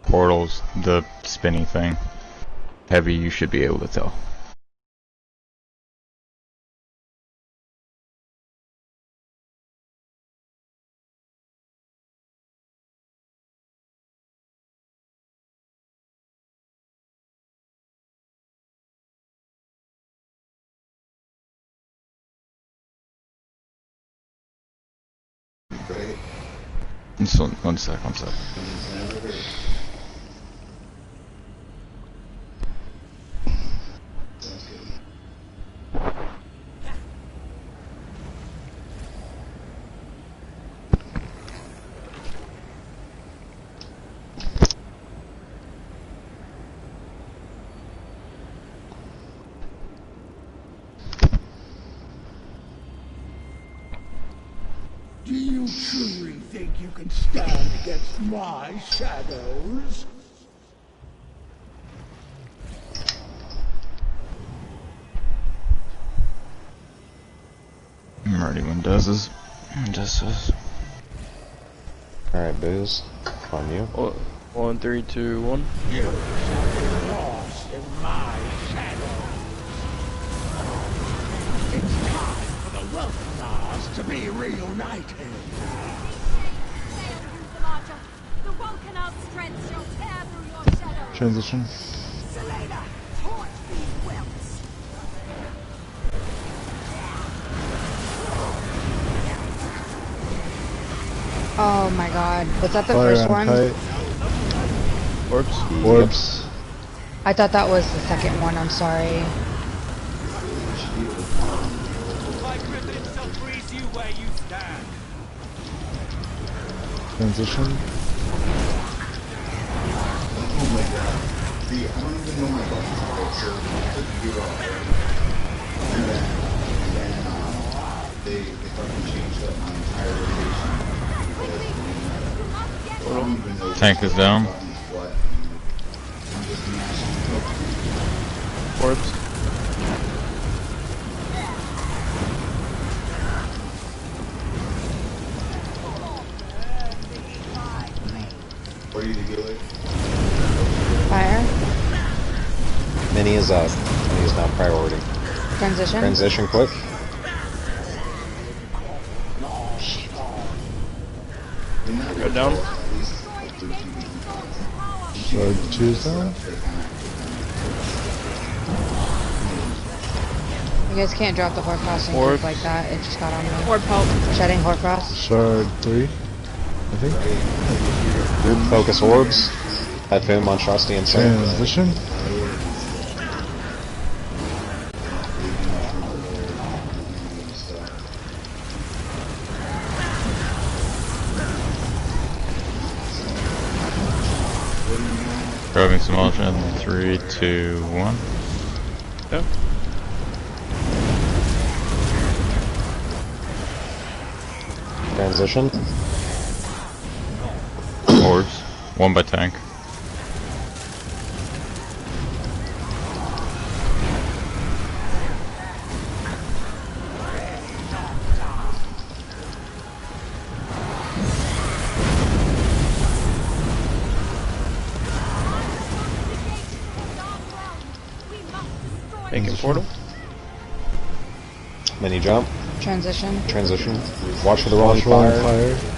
portals, the spinny thing. Heavy, you should be able to tell. Great. So, one sec. Do you truly think you can stand against my shadows? I'm ready when does. Alright, Booze. On you. 1, 3, 2, 1. You shall be lost in my shadows. It's time for the Welcomers to be reunited. The Vulcan's strength shall tear through your shadows. Transition. Selena, torch these welts. Oh my god. Was that the Fire first on one? kite. Orbs. I thought that was the second one, I'm sorry. My griffin shall freeze you where you stand. Transition. Oh my god. See, I don't even know my buttons already, so I took a year off, right? And then they fucking changed up my entire rotation. I don't even know Tank is down. what. I'm just mashing. Orbs. What are you the healer? Fire. Mini is up. Mini is now priority. Transition. Transition quick. Go down. Sword 2's down. You guys can't drop the Horcrux and Orb. keep like that. It just got on me. Orb help. Shedding Horcrux. Sword 3. I think. Focus orbs. Typhoon, monstrosity, and sand. Transition. Grabbing some motion. 3, 2, 1. Go. Transition. Orbs. 1 by tank. Making portal. Mini jump. Transition. Transition. Watch for the rolling Watch rolling fire. fire.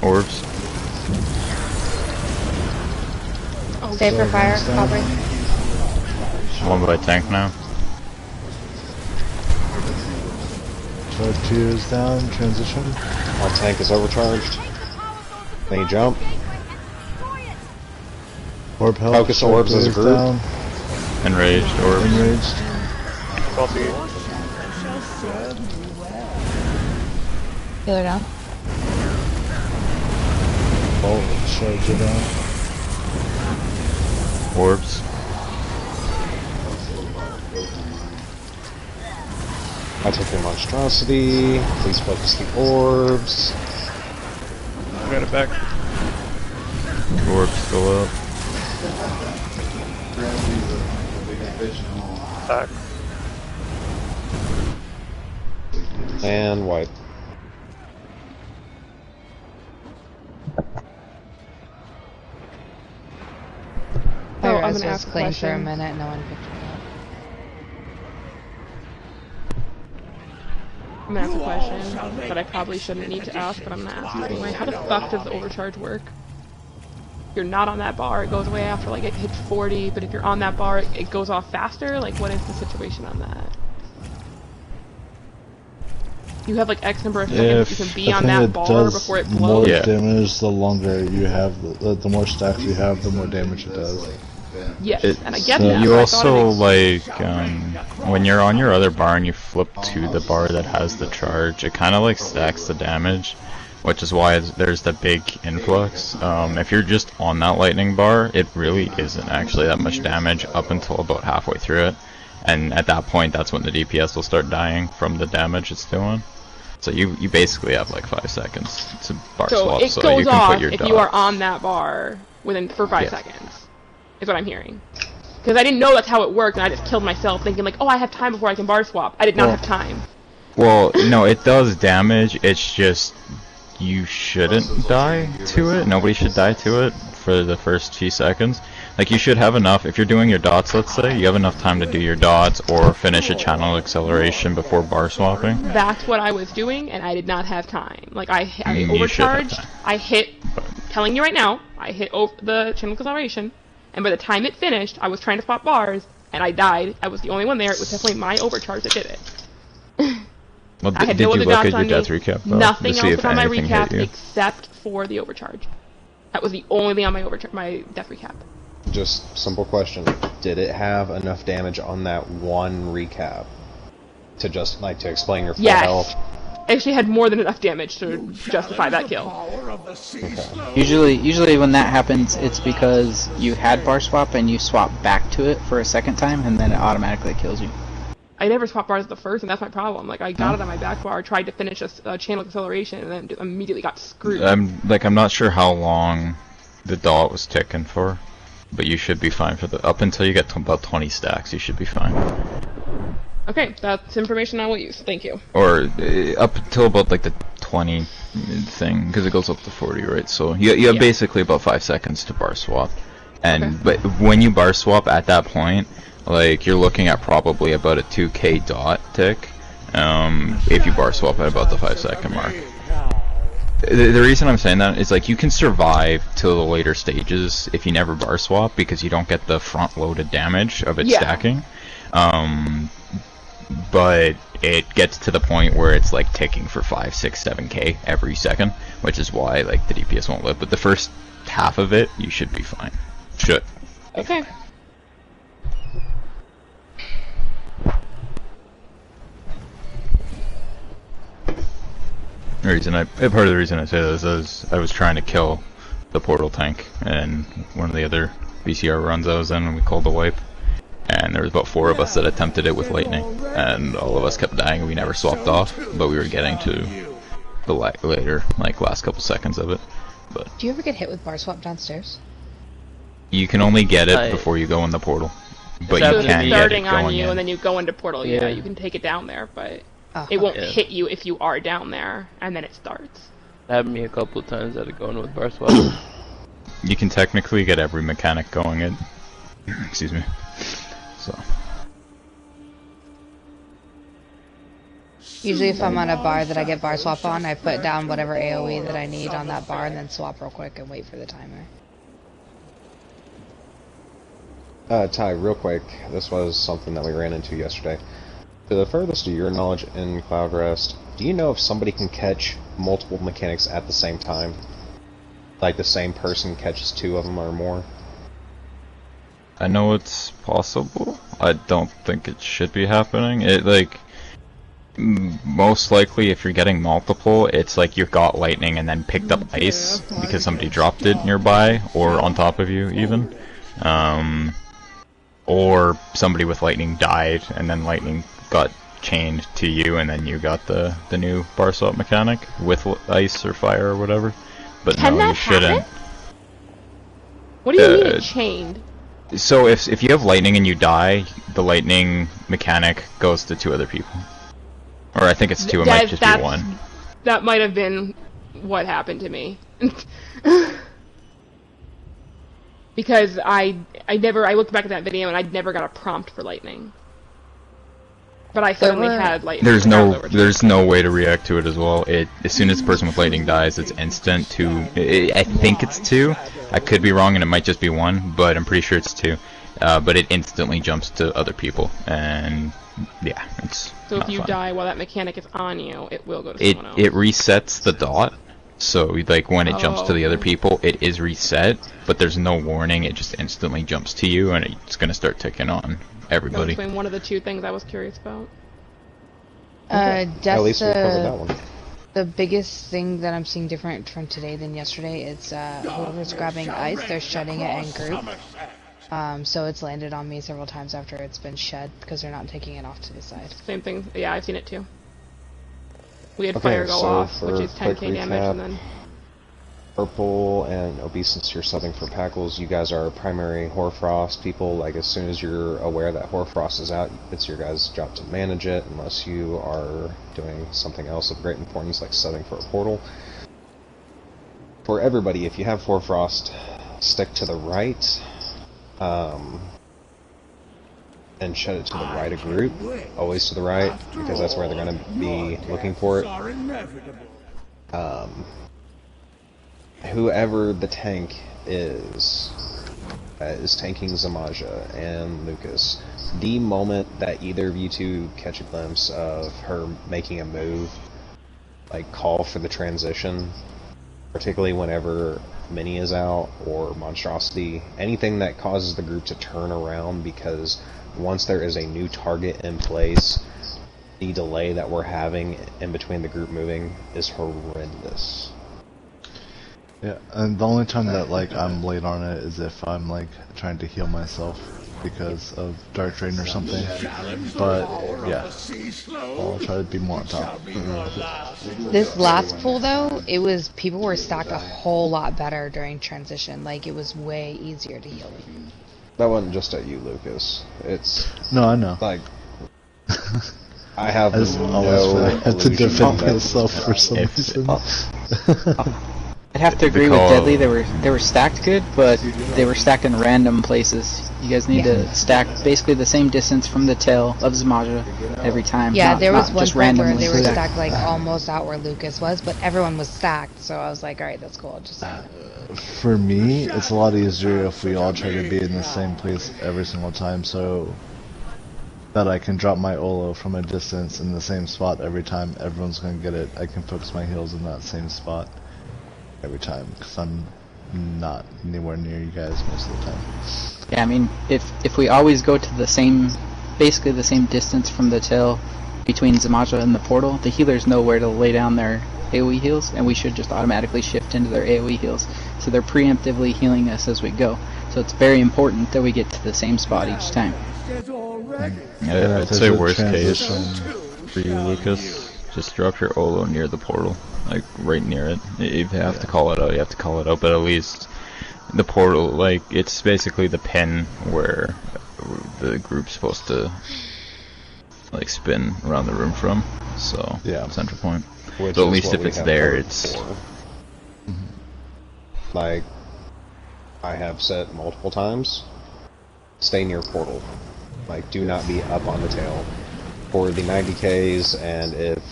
Orbs. Stay for fire, Down. Aubrey. 1 by tank now. Sword 2 is down. Transition. Our tank is overcharged. Mini jump. Orb help. Focus Sword orbs 3 as a is group. down. Enraged. Orbs. Enraged. Coffee. Healer down. Bolt. Swords are down. Orbs. I took your monstrosity. Please focus the orbs. I got it back. Orbs still up. Back. And wipe. My I'm res gonna was ask a clean for a question. minute, no one picked it up. I'm gonna ask a question that I probably shouldn't need to ask, but I'm gonna ask anyway. How the fuck does the overcharge work? If you're not on that bar, it goes away after like it hits 40, but if you're on that bar, it goes off faster? Like, what is the situation on that? You have like X number of seconds you can be on that bar before it more blows? damage the longer you have, the more stacks you have, the more damage it does. Yes, and I get that. You but I thought also, it like, when you're on your other bar and you flip to the bar that has the charge, it kind of like stacks the damage, which is why there's the big influx. If you're just on that lightning bar, it really isn't actually that much damage up until about halfway through it. And at that point, that's when the DPS will start dying from the damage it's doing. So you basically have like 5 seconds to bar swap, it so goes you can off put your if dots. you are on that bar for 5 seconds, is what I'm hearing. Because I didn't know that's how it worked, and I just killed myself thinking like, oh, I have time before I can bar swap. I did not have time. Well, no, it does damage, it's just you shouldn't die to it. Nobody should die to it for the first few seconds. Like, you should have enough, if you're doing your dots, let's say, you have enough time to do your dots or finish a channel acceleration before bar swapping. That's what I was doing, and I did not have time. Like, I overcharged, I hit, telling you right now, I hit the channel acceleration, and by the time it finished, I was trying to swap bars, and I died. I was the only one there. It was definitely my overcharge that did it. Well, I had did no you other look dots at your on death me. recap, though, Nothing to see else if was on my anything hit recap you? except for the overcharge. That was the only thing on my death recap. Just simple question. Did it have enough damage on that one recap to just like to explain your full health? It actually had more than enough damage to justify that kill. Okay. Usually when that happens, it's because you had bar swap and you swap back to it for a second time, and then it automatically kills you. I never swapped bars at the first, and that's my problem. Like, I got it on my back bar, tried to finish a channel acceleration, and then immediately got screwed. I'm not sure how long the dot was ticking for, but you should be fine for up until you get to about 20 stacks. You should be fine. Okay, that's information I will use. Thank you. Or up until about like the 20 thing, because it goes up to 40, right? So you have basically about 5 seconds to bar swap, and but when you bar swap at that point, like, you're looking at probably about a 2k dot tick, if you bar swap at about the 5 second mark. The reason I'm saying that is, like, you can survive till the later stages if you never bar swap, because you don't get the front loaded damage of it stacking. But it gets to the point where it's like ticking for 5, 6, 7k every second, which is why, like, the DPS won't live. But the first half of it, you should be fine. Should. Okay. Part of the reason I say this is I was trying to kill the portal tank, and one of the other VCR runs I was in, and we called the wipe, and there was about 4 of us that attempted it with lightning, and all of us kept dying, and we never swapped off, but we were getting to the last couple seconds of it. But do you ever get hit with bar swap downstairs? You can only get it before you go in the portal, but you can get it on going you, in. and then you go into portal. Yeah, you can take it down there, but it won't hit you if you are down there, and then it starts. That happened to me a couple of times that are going with bar swap. You can technically get every mechanic going in. Excuse me. So. Usually if I'm on a bar that I get bar swap on, I put down whatever AoE that I need on that bar and then swap real quick and wait for the timer. Ty, real quick, this was something that we ran into yesterday. To the furthest of your knowledge in Cloud Rest, do you know if somebody can catch multiple mechanics at the same time? Like the same person catches 2 of them or more? I know it's possible. I don't think it should be happening. It, like, most likely if you're getting multiple, it's like you got lightning and then picked up ice because somebody dropped it nearby or on top of you even. Or somebody with lightning died and then lightning got chained to you and then you got the new bar swap mechanic with ice or fire or whatever. But no, you shouldn't. What do you mean it chained? So if you have lightning and you die, the lightning mechanic goes to 2 other people. Or I think it's 2, it might just be 1. That might have been what happened to me. Because I looked back at that video and I never got a prompt for lightning. But I suddenly had lightning. There's no way to react to it as well. As soon as the person with lightning dies, it's instant to. I think it's 2. I could be wrong, and it might just be 1, but I'm pretty sure it's 2. But it instantly jumps to other people, and yeah, it's. So if you die while that mechanic is on you, it will go to someone else. It resets the dot. So like when it jumps to the other people, it is reset, but there's no warning. It just instantly jumps to you, and it's gonna start ticking on everybody. That's one of the 2 things I was curious about. At least we covered that one. The biggest thing that I'm seeing different from today than yesterday is whoever's grabbing ice, they're shedding it in group. So it's landed on me several times after it's been shed because they're not taking it off to the side. Same thing. Yeah, I've seen it too. We had fire go off, which is 10k damage, and then... Purple and Obeisance, you're subbing for Packles. You guys are primary Hoarfrost people. Like, as soon as you're aware that Hoarfrost is out, it's your guys' job to manage it, unless you are doing something else of great importance, like subbing for a portal. For everybody, if you have Hoarfrost, stick to the right, and shed it to the right of group. Always to the right, because that's where they're going to be looking for it. Whoever the tank is tanking Zamaja and Lucas, the moment that either of you two catch a glimpse of her making a move, like call for the transition, particularly whenever Mini is out or Monstrosity, anything that causes the group to turn around, because once there is a new target in place, the delay that we're having in between the group moving is horrendous. Yeah, and the only time that like I'm late on it is if I'm like trying to heal myself because of Dark Drain or something. But yeah, I'll try to be more on top. This last pool though, people were stacked a whole lot better during transition. Like it was way easier to heal. That wasn't just at you, Lucas. It's no, I know. Like I have I had to defend myself for some reason. I'd have to agree with Deadly. They were stacked good, but they were stacked in random places. You guys need to stack basically the same distance from the tail of Zamaja every time. Yeah, there was one point where they were stacked like almost out where Lucas was, but everyone was stacked. So I was like, all right, that's cool. Just for me, it's a lot easier if we all try to be in the same place every single time, so that I can drop my Olo from a distance in the same spot every time. Everyone's gonna get it. I can focus my heals in that same spot every time, because I'm not anywhere near you guys most of the time. Yeah, I mean, if we always go to the same, basically the same distance from the tail between Zamaja and the portal, the healers know where to lay down their AoE heals, and we should just automatically shift into their AoE heals. So they're preemptively healing us as we go. So it's very important that we get to the same spot each time. Yeah, I'd say worst case for you, Lucas, just drop your Olo near the portal, like right near it. If you have to call it out, you have to call it out, but at least the portal, like, it's basically the pin where the group's supposed to like spin around the room from, so yeah, central point. So at least if it's there, it's like I have said multiple times, stay near portal. Like, do not be up on the tail for the 90Ks, and if,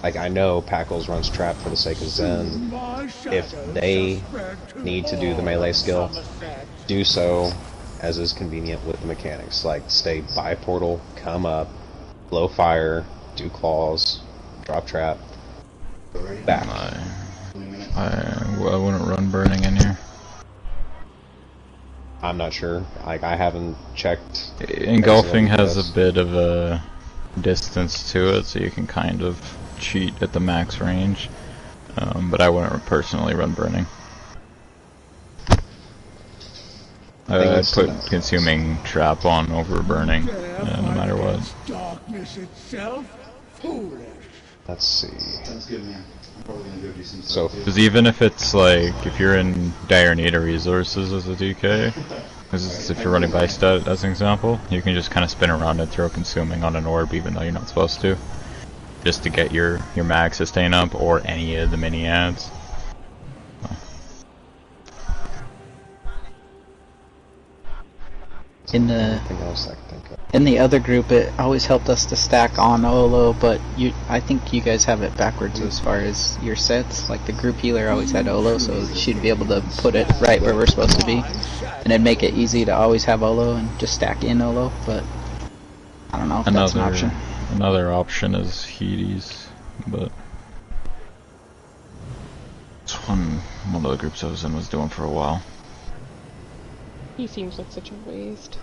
like, I know Packles runs trap for the sake of Zen. If they need to do the melee skill, do so as is convenient with the mechanics. Like, stay by portal, come up, blow fire, do claws, drop trap, back. I wouldn't run burning in here. I'm not sure. Like, I haven't checked. Engulfing has a bit of a distance to it, so you can kind of cheat at the max range. But I wouldn't personally run burning. I'd put consuming trap on over burning, no matter what. Darkness itself, foolish. Let's see. That's good, man. I'm probably gonna go do some So, because even if it's like, if you're in dire need of resources as a DK, because if you're running Bystat as an example, you can just kind of spin around and throw consuming on an orb even though you're not supposed to. just to get your mag sustain up, or any of the mini ads. In the other group, it always helped us to stack on Olo, but I think you guys have it backwards as far as your sets. Like the group healer always had Olo, so she'd be able to put it right where we're supposed to be, and it'd make it easy to always have Olo and just stack in Olo. But I don't know if that's an option. Another option is Hades, but it's one of the groups I was in was doing for a while. He seems like such a waste.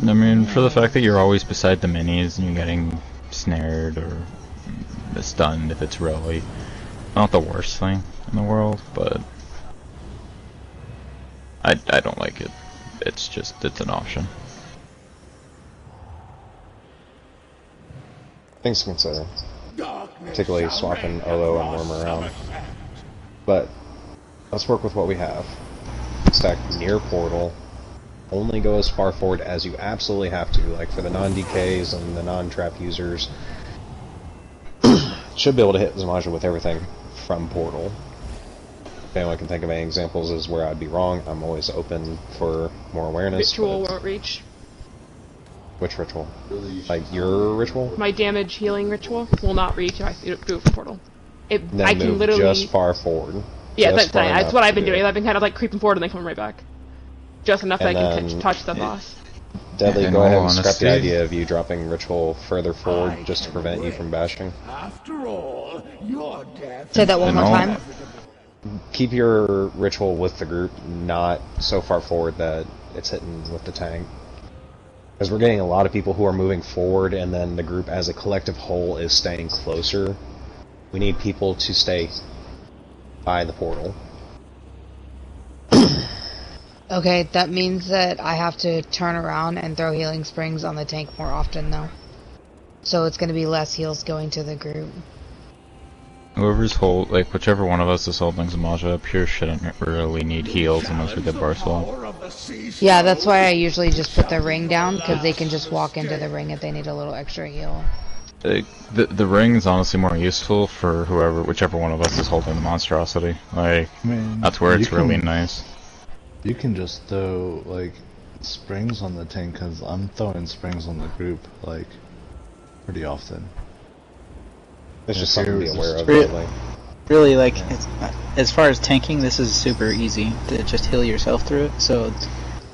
I mean, for the fact that you're always beside the minis and you're getting snared or stunned if it's really not the worst thing in the world, but I don't like it. It's an option. Things to consider, particularly swapping Olo and Worm around. But let's work with what we have. Stack near portal. Only go as far forward as you absolutely have to. Like for the non-DKs and the non-trap users, should be able to hit Zamaja with everything from portal. If anyone can think of any examples is where I'd be wrong, I'm always open for more awareness. Ritual won't reach. Which ritual? Like your ritual? My damage healing ritual will not reach if I do it from portal. Then I can move literally just far forward. Yeah, that's what I've been doing. I've been kind of like creeping forward and then coming right back. Just enough that I can touch the boss. Deadly, go ahead and scrap the idea of you dropping ritual further forward just to prevent you from bashing. After all, your death. Say that one more time. Keep your ritual with the group, not so far forward that it's hitting with the tank. Because we're getting a lot of people who are moving forward, and then the group as a collective whole is staying closer. We need people to stay by the portal. Okay, that means that I have to turn around and throw healing springs on the tank more often, though. So it's going to be less heals going to the group. Whoever's whichever one of us is holding Zamaja up here shouldn't really need heals unless we get bar swap. Yeah, that's why I usually just put the ring down, because they can just walk into the ring if they need a little extra heal. The ring is honestly more useful for whichever one of us is holding the monstrosity. Like, I mean, that's where it's really nice. You can just throw, like, springs on the tank, because I'm throwing springs on the group, like, pretty often. It's just something to be aware of. Really, like, as far as tanking, this is super easy to just heal yourself through it. So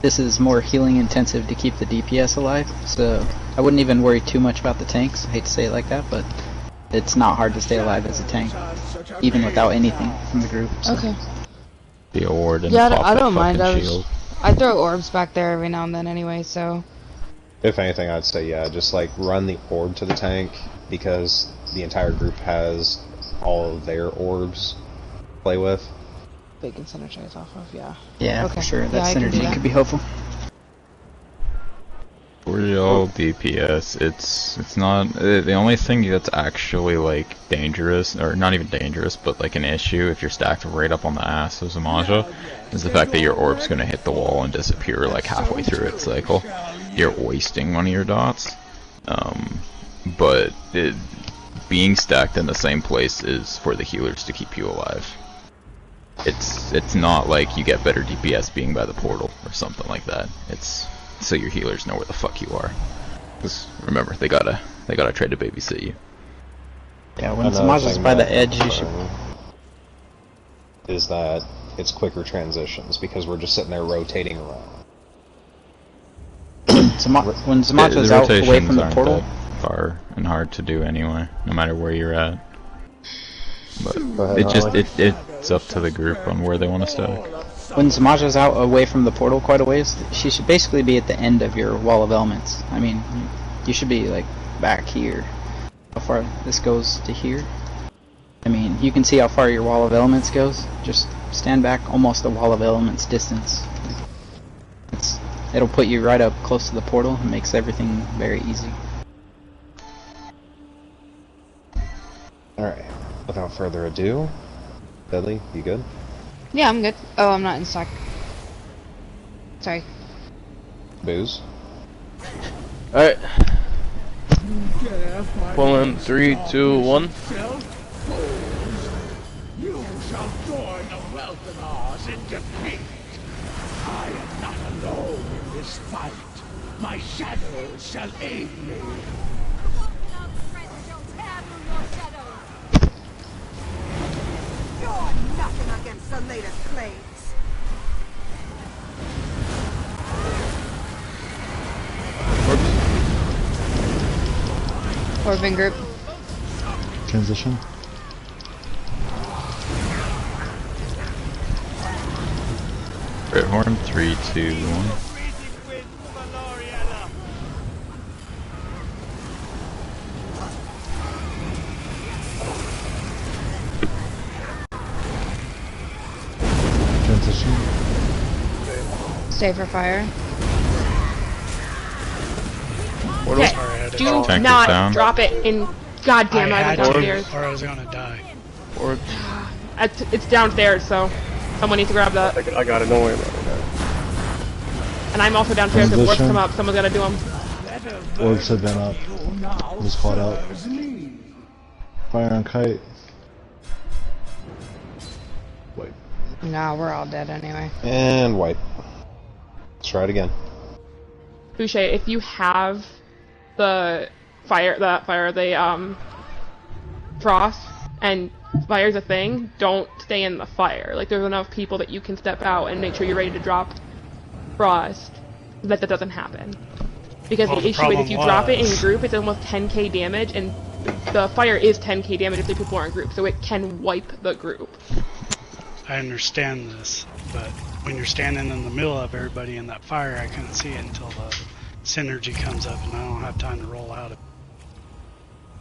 this is more healing intensive to keep the DPS alive. So I wouldn't even worry too much about the tanks. I hate to say it like that, but it's not hard to stay alive as a tank, even without anything from the group. So. Okay. The orb and yeah, pop I don't mind. I throw orbs back there every now and then anyway, so. If anything, I'd say, yeah, just like run the orb to the tank, because the entire group has all of their orbs to play with. They can synergize off of, yeah. Yeah, okay. For sure. That synergy could be helpful. For y'all DPS, it's not the only thing that's actually like dangerous, or not even dangerous, but like an issue if you're stacked right up on the ass of Zamaja, is the fact that your orb's gonna hit the wall and disappear like halfway through its cycle. You're wasting one of your dots. But being stacked in the same place is for the healers to keep you alive. It's not like you get better DPS being by the portal or something like that. It's so your healers know where the fuck you are. Because remember, they gotta try to babysit you. Yeah, when Zamaja's by the edge, you should. Is that it's quicker transitions because we're just sitting there rotating around. When Zamaja's out away from the portal, far and hard to do anyway, no matter where you're at. But it's up to the group on where they want to stack. When Zamaja's out away from the portal quite a ways, she should basically be at the end of your wall of elements. I mean, you should be like back here. How far this goes to here? I mean, you can see how far your wall of elements goes. Just stand back almost a wall of elements distance. It'll put you right up close to the portal and makes everything very easy. Alright, without further ado, Deadly, you good? Yeah, I'm good. Oh, I'm not in stock. Sorry. Booze? Alright. Pulling 3, 2, 1. You shall join the Welcomers in defeat. I am not alone in this fight. My shadows shall aid me. You're nothing against the latest plagues. Orphan group. Transition. Red horn, 3, 2, 1. Transition. Stay for fire. Okay, do Tank is not down. drop it in goddamn right downstairs. Or I was gonna die. It's downstairs, so someone needs to grab that. I got it, don't worry about it. And I'm also downstairs. If works Transition. come up, someone's gotta do them. Orbs have been up. Was called out. Fire on kite. Wait. Nah, we're all dead anyway. And wipe. Let's try it again. Boucher, if you have the frost, and fire's a thing, don't stay in the fire. Like, there's enough people that you can step out and make sure you're ready to drop frost, that doesn't happen. Because the issue is if you drop it in group, it's almost 10k damage, and the fire is 10k damage if the people are in group, so it can wipe the group. I understand this, but when you're standing in the middle of everybody in that fire, I couldn't see it until the synergy comes up, and I don't have time to roll out of it.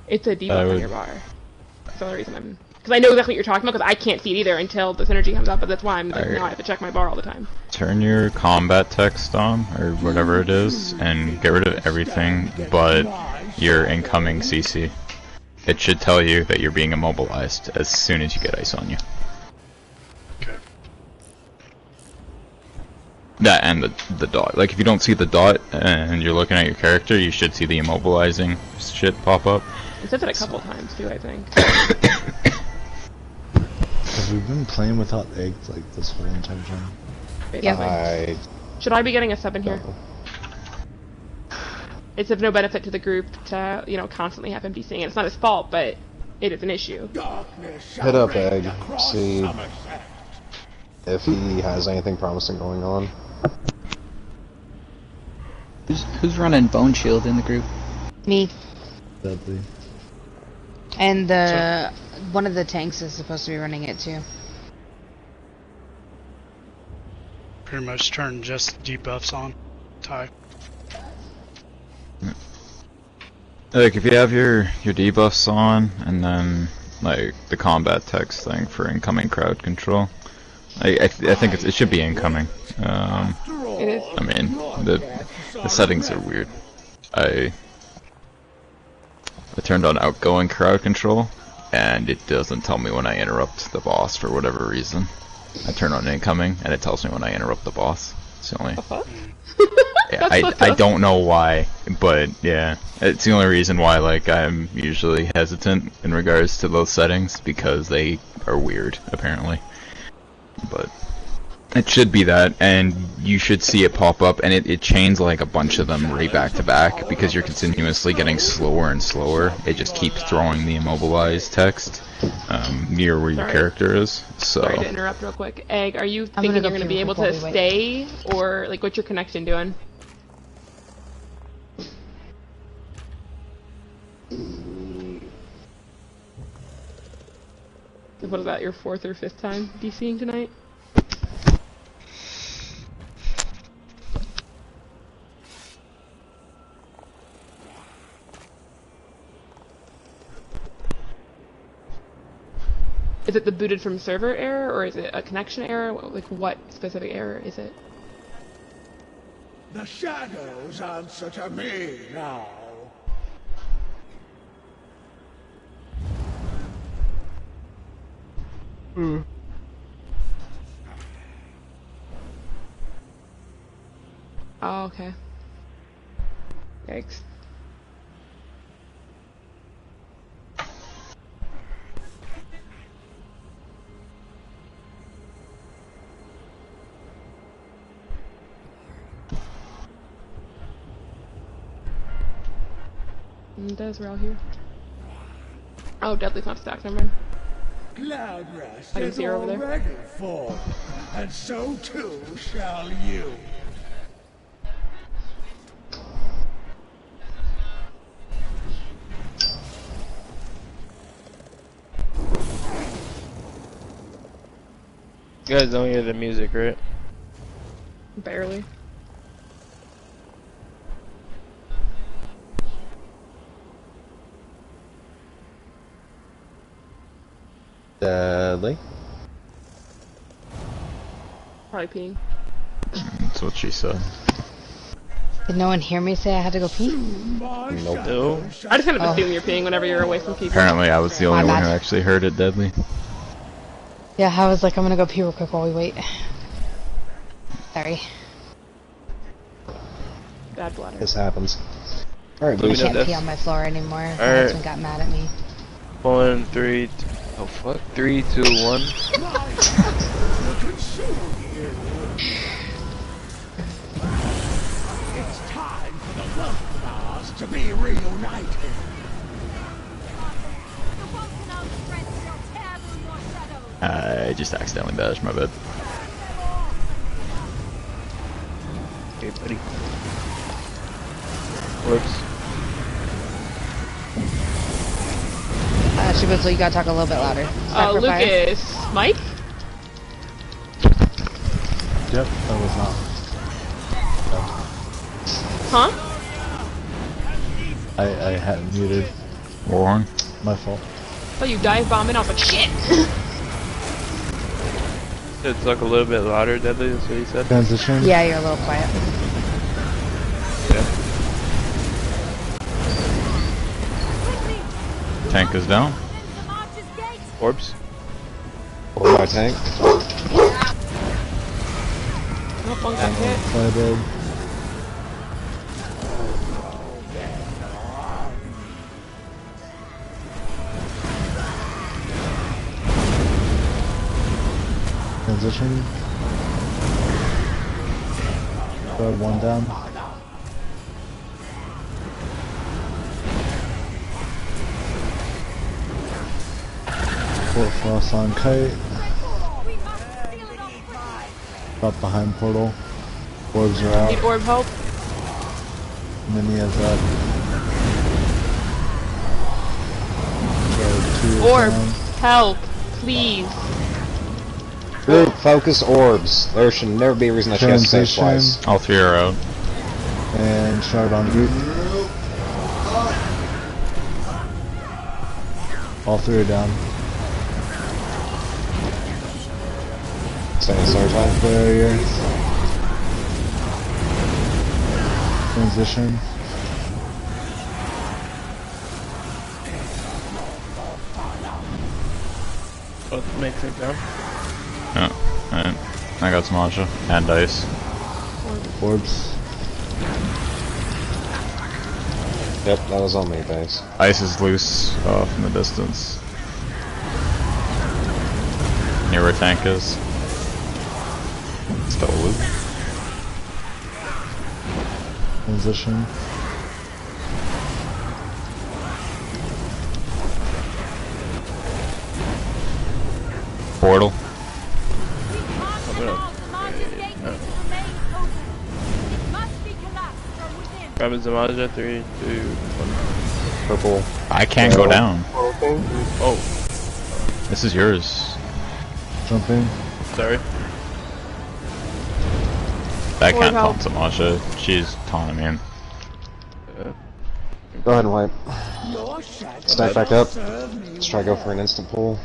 It's a debuff on your bar. That's the only reason I'm... Because I know exactly what you're talking about, because I can't see it either until the synergy comes up, but that's why I'm like, now I have to check my bar all the time. Turn your combat text on, or whatever it is, and get rid of everything but your incoming CC. It should tell you that you're being immobilized as soon as you get ice on you. Okay. That and the dot. Like, if you don't see the dot and you're looking at your character, you should see the immobilizing shit pop up. It says it a couple times too, I think. Have we been playing without eggs like this whole entire time? Yeah. Should I be getting a sub in here? It's of no benefit to the group to, you know, constantly have him be singing. It's not his fault, but it is an issue. Hit up Egg, see if he has anything promising going on. Who's running Bone Shield in the group? Me. Deadly. And one of the tanks is supposed to be running it too. Pretty much turn just debuffs on. Ty. Like, if you have your debuffs on, and then, like, the combat text thing for incoming crowd control, I think it should be incoming. I mean, the settings are weird. I turned on outgoing crowd control, and it doesn't tell me when I interrupt the boss for whatever reason. I turn on incoming, and it tells me when I interrupt the boss. It's the only... Yeah, I don't know why, but yeah, it's the only reason why, like, I'm usually hesitant in regards to those settings, because they are weird, apparently. But it should be that, and you should see it pop up, and it chains like a bunch of them right back to back, because you're continuously getting slower and slower. It just keeps throwing the immobilized text near where your character is. So. Sorry to interrupt real quick. Egg, are you thinking you're going to be able to stay, or, like, what's your connection doing? What is that, your 4th or 5th time DCing tonight? Is it the booted from server error, or is it a connection error? Like, what specific error is it? The shadows answer to me now. Oh, okay. Yikes. We're all here. Oh, Deadly's not stacked, never mind. Cloud rest I can has see her over there. already fallen, and so too shall you. You guys don't hear the music, right? Barely. Deadly. Probably peeing. That's what she said. Did no one hear me say I had to go pee? Nope. No. I just kind of assume you're peeing whenever you're away from people. Apparently I was the only My one who bad. actually heard it, Deadly. Yeah, I was like, I'm gonna go pee real quick while we wait. Sorry. Bad bladder. This happens. Alright, I Let me Lucy. know can't pee this. on my floor anymore. My Alright. husband got mad at me. 1, 3, oh fuck, 3, 2, 1. It's time for the Welcomers to be reunited. The one canal strength shall tear through your shadows. I just accidentally bashed my bed. Okay, buddy. Whoops. Shibuzo, you gotta talk a little bit louder. Sacrifice. Lucas. Mike? Yep, that was not. Huh? I hadn't muted. Warhorn. My fault. Oh, you dive bombing. I was like, shit! It's like a little bit louder, Deadly, that's what you said? Transition. Yeah, you're a little quiet. Yeah. Tank is down. Orbs? Hold my tank. Oh, one got hit. Flooded. Transition. Got one down. Port Frost on kite. Up behind portal. Orbs are out. Need orb help. Mini is up. So 2 Orb. down. Help. Please. Group, focus, orbs. There should never be a reason that she has to say it Transition. twice. All three are out. And shard on group. All 3 are down. Second start time. Barrier. Transition. Both make it down. Yeah, alright. I got Smasha and dice. Orbs. Yep, that was on me, guys. Ice is loose off in the distance. Near where tank is. Still loose. Transition. Portal. Grabbing Zamaja, 3, 2, 1. Purple. I can't go down. Oh, This is yours. Jumping. sorry. That Or can't help. taunt Smasha. She's taunting me. Go ahead and wipe. Your shadow Stack back up. serve me Let's try to go for an instant pull.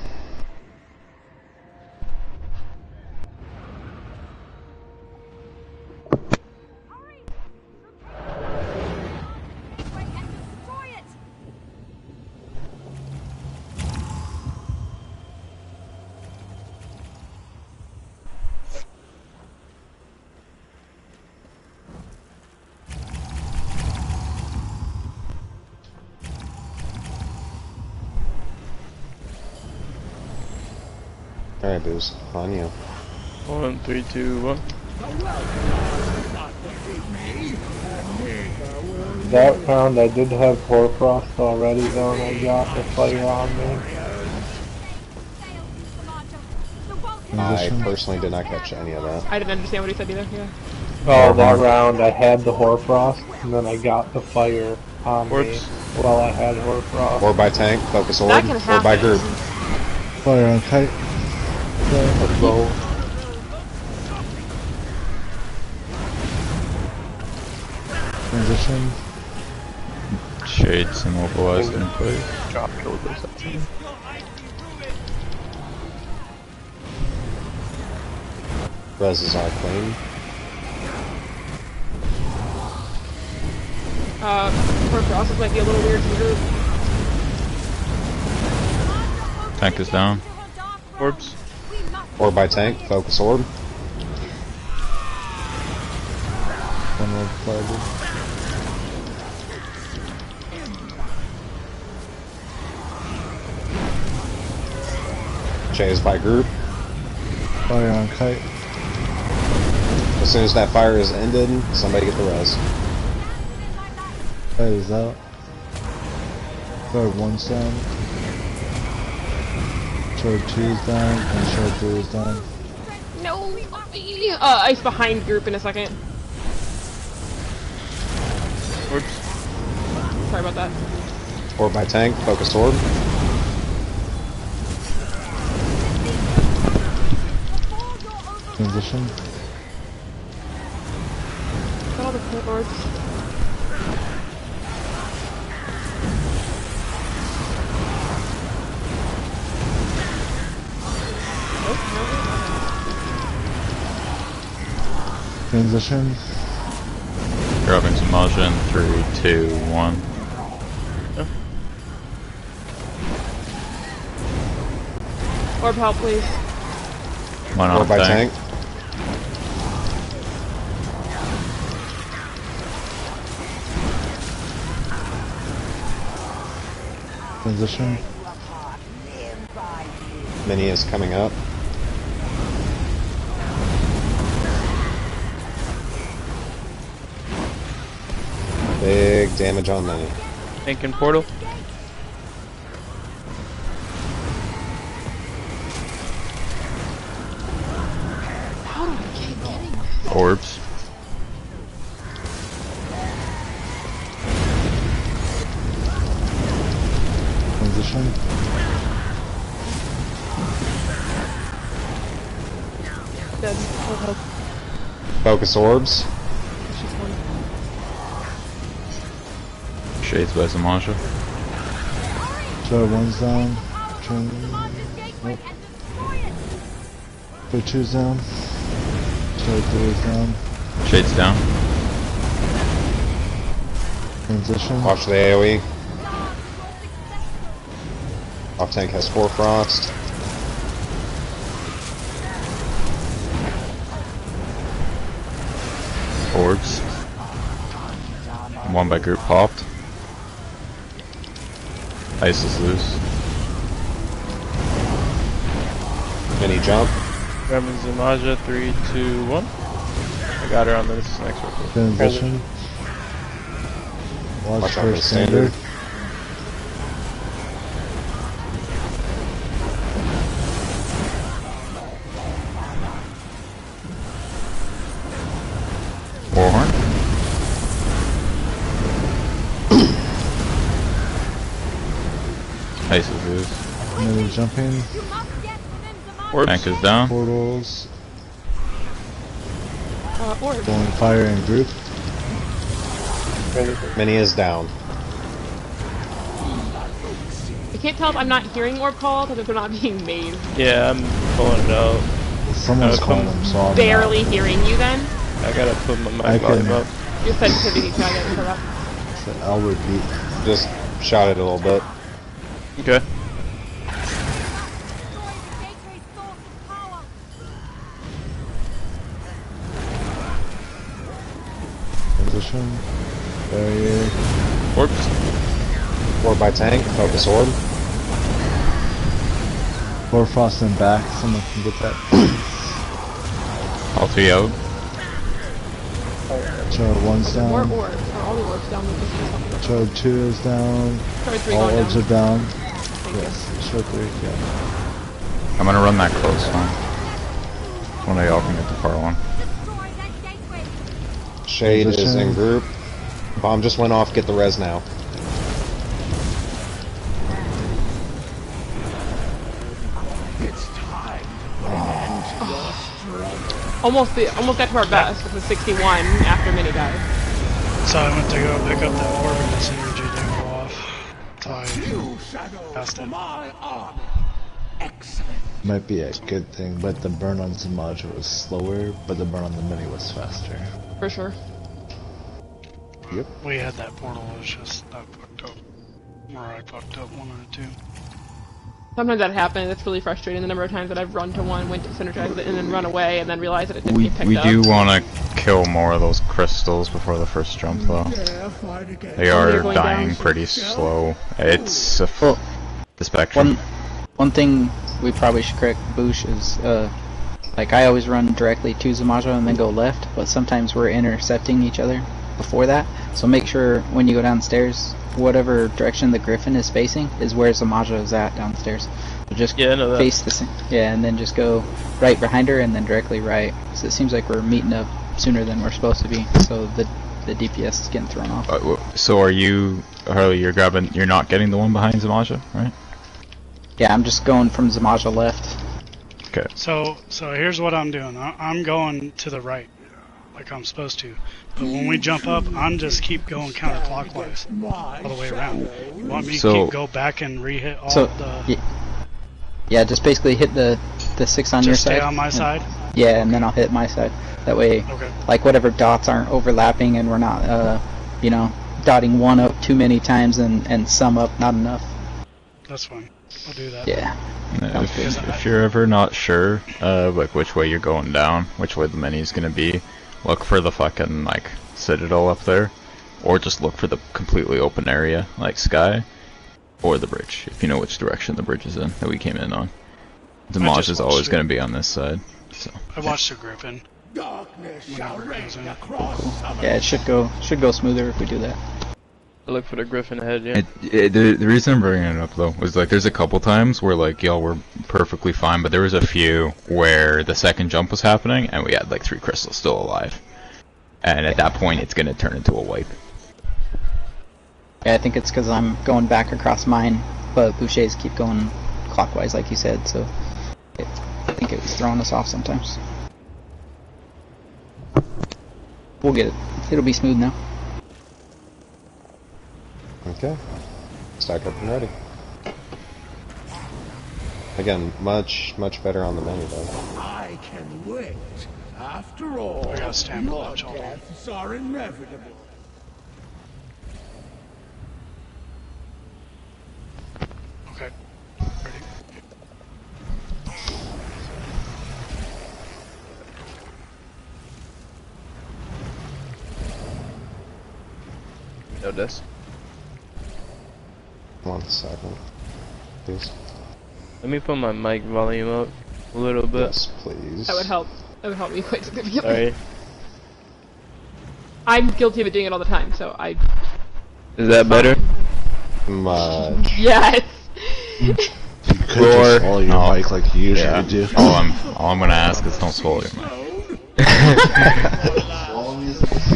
Alright, Booze. On you. 1, 3, 2, 1. That round I did have Hoarfrost already though, and I got the fire on me. I personally did not catch any of that. I didn't understand what he said either. Yeah. Oh, that round I had the Hoarfrost, and then I got the fire on me while I had Hoarfrost. Or by tank, focus orb, That can or by happen. group. Fire on kite. Go. Transition. Shades immobilized in place. Drop kill goes up. Reses are clean. For process might be a little weird to the group. Tank is down. Orbs. Or by tank, focus orb. One orb fighter. Chase by group. Fire on kite. As soon as that fire is ended, somebody get the res. Kite is out. Shard 1's down. Shard 2 is down. And Shard 3 is down. No! Ice behind group in a second. Orbs. Sorry about that. Or by tank, focus orb. Transition. Got all the cool orbs. Transition. Grabbing some Maja in 3, 2, 1. Orb help, please. One Or on by tank. tank. Transition. Mini is coming up. Big damage on Mini. Tank and portal. How do I keep getting this? Orbs. Transition. Dead. Orb help. Focus orbs. She's one. Shades by Zamaja. Shard 1's down. Nope. Shard 2's down. Shard 3 is down. Shades down. Transition. Watch the AoE. Off tank has 4 frost. Orbs. One by group popped. Ice is loose. Mini jump. Grabbing Zamaja, 3, 2, 1. I got her on this next one. Transition. Watch out for for standard. Warhorn. Ice is loose. Mini jumping. Orbs. Tank is down. Portals. Orb. Going fire in group. Mini is down. I can't tell if I'm not hearing orb calls or if they're not being made. Yeah, I'm pulling it out. Someone's calling them, so I'm Barely not. hearing you then. I gotta put my I volume can- up. Your sensitivity try to put up. So I'll repeat. Just shout it a little bit. Okay. Transition. Barrier. Orbs. Or by tank, focus orb. Hoarfrost and back. Someone can get that. All 3 out. Charge 1's down. More orbs. Are all the orbs down? Charge 2 is down. Charge 3 all going orbs down. are down. Thank Yes. Charge 3, yeah. I'm gonna run that close one. One of y'all can get the far one. Shade is in group. Bomb just went off. Get the res now. Almost got to our best with the 61 after mini dive. So I went to go pick up that orb and this energy didn't go off. So I passed it. Might be a good thing, but the burn on Zamaja was slower, but the burn on the mini was faster. For sure. Yep. We had that portal, it was just I fucked up. Or I fucked up one of the two. Sometimes that happens. It's really frustrating. The number of times that I've run to one, went to synergize it, and then run away, and then realize that it didn't get picked We up. do want to kill more of those crystals before the first jump, though. They are dying down. pretty slow. It's a the spectrum. One thing we probably should correct Boosh is, like I always run directly to Zamaja and then go left, but sometimes we're intercepting each other before that. So make sure when you go downstairs, whatever direction the Griffin is facing is where Zamaja is at downstairs. So just face the same, and then just go right behind her and then directly right. So it seems like we're meeting up sooner than we're supposed to be. So the DPS is getting thrown off. So are you, Harley? You're not getting the one behind Zamaja, right? Yeah, I'm just going from Zamaja left. Okay. So here's what I'm doing. I'm going to the right, like I'm supposed to. But when we jump up, I'm just keep going counterclockwise all the way around. You want me to go back and re-hit all the... Yeah, just basically hit the 6 on your side. Just stay on my side? Yeah, and then I'll hit my side. That way, like whatever dots aren't overlapping and we're not, you know, dotting one up too many times and some up not enough. That's fine. I'll do that. Yeah. If you're ever not sure, like which way you're going down, which way the mini's gonna be, look for the fucking like citadel up there, or just look for the completely open area like sky, or the bridge if you know which direction the bridge is in that we came in on. Damage is always gonna be on this side. So. I watched the Griffin. Yeah, it should go smoother if we do that. I look for the Griffin ahead, yeah. The reason I'm bringing it up though was like there's a couple times where like y'all were perfectly fine, but there was a few where the second jump was happening and we had like 3 crystals still alive, and at that point it's gonna turn into a wipe. Yeah, I think it's because I'm going back across mine, but Boucher's keep going clockwise like you said, so I think it was throwing us off sometimes. We'll get it. It'll be smooth now. Okay. Stack up and ready. Again, much better on the menu though. I can wait. After all, I got stamina your left, hold on. deaths are inevitable. Okay. Ready? No this. 1 second, please. Let me put my mic volume up a little bit. Yes, please. That would help. That would help me quite significantly. Sorry. I'm guilty of doing it all the time, so I... Is that better? Much. Yes! You could just swallow your mic like you usually do. All I'm gonna ask is don't swallow your mic.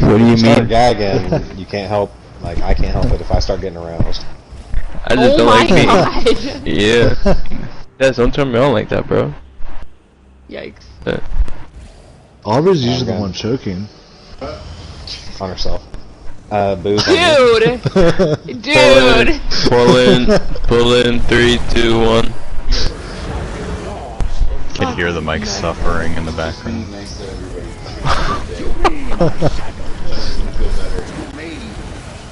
What do you Start mean? gagging, you can't help. Like I can't help it if I start getting aroused. I just don't like me. God. Yeah. Yeah, don't turn me on like that, bro. Yikes. Oliver's usually the one choking. On herself. Booze. Dude! Dude! Pull in, 3, 2, 1. Can hear the mic suffering in the background.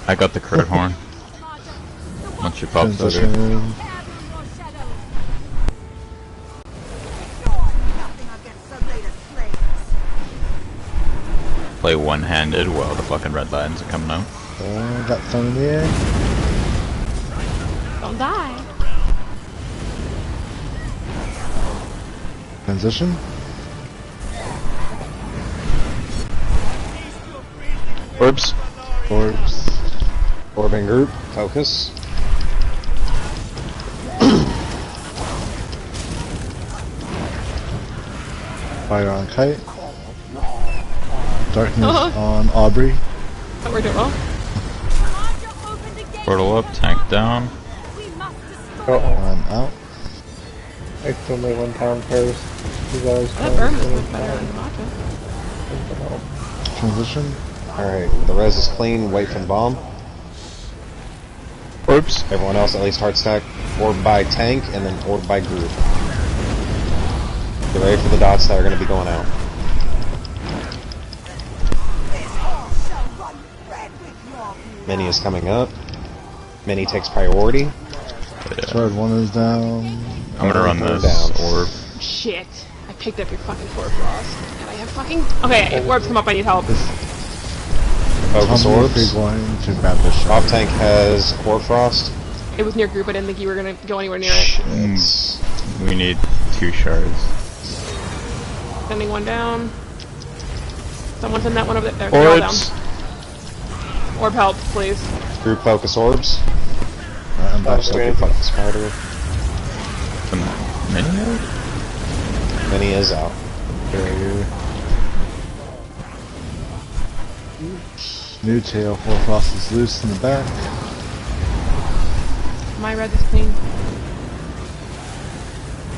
I got the crit horn. Once you pop that in. Play one-handed while the fucking red lines are coming out. Got thrown in the air. Don't die. Transition. Orbs. Orbs. Orbing group. Focus. Fire on Kite. Darkness on Aubrey. That worked out well. Portal up, tank down. I'm out. I still may went down first. You guys That burn was better than Macho. Transition. Alright, the res is clean. Wait for the bomb. Orbs. Everyone else at least hard stack. Orb by tank and then orb by group. Get ready for the dots that are going to be going out. Mini is coming up. Mini takes priority. Shard 1 is down. I'm gonna run this orb. Shit. I picked up your fucking Frost. And I have fucking... Okay, orbs come up, I need help. Focus orbs. Going to grab this shard. Off tank has Frost. It was near group, I didn't think you were gonna go anywhere near it. We need 2 shards. Sending one down. Someone send that one over there. They're all down. Orb help, please. Group focus orbs. I'm back to your fucking spider. Mini? Mini is out. New tail. Frost is loose in the back. My red is clean.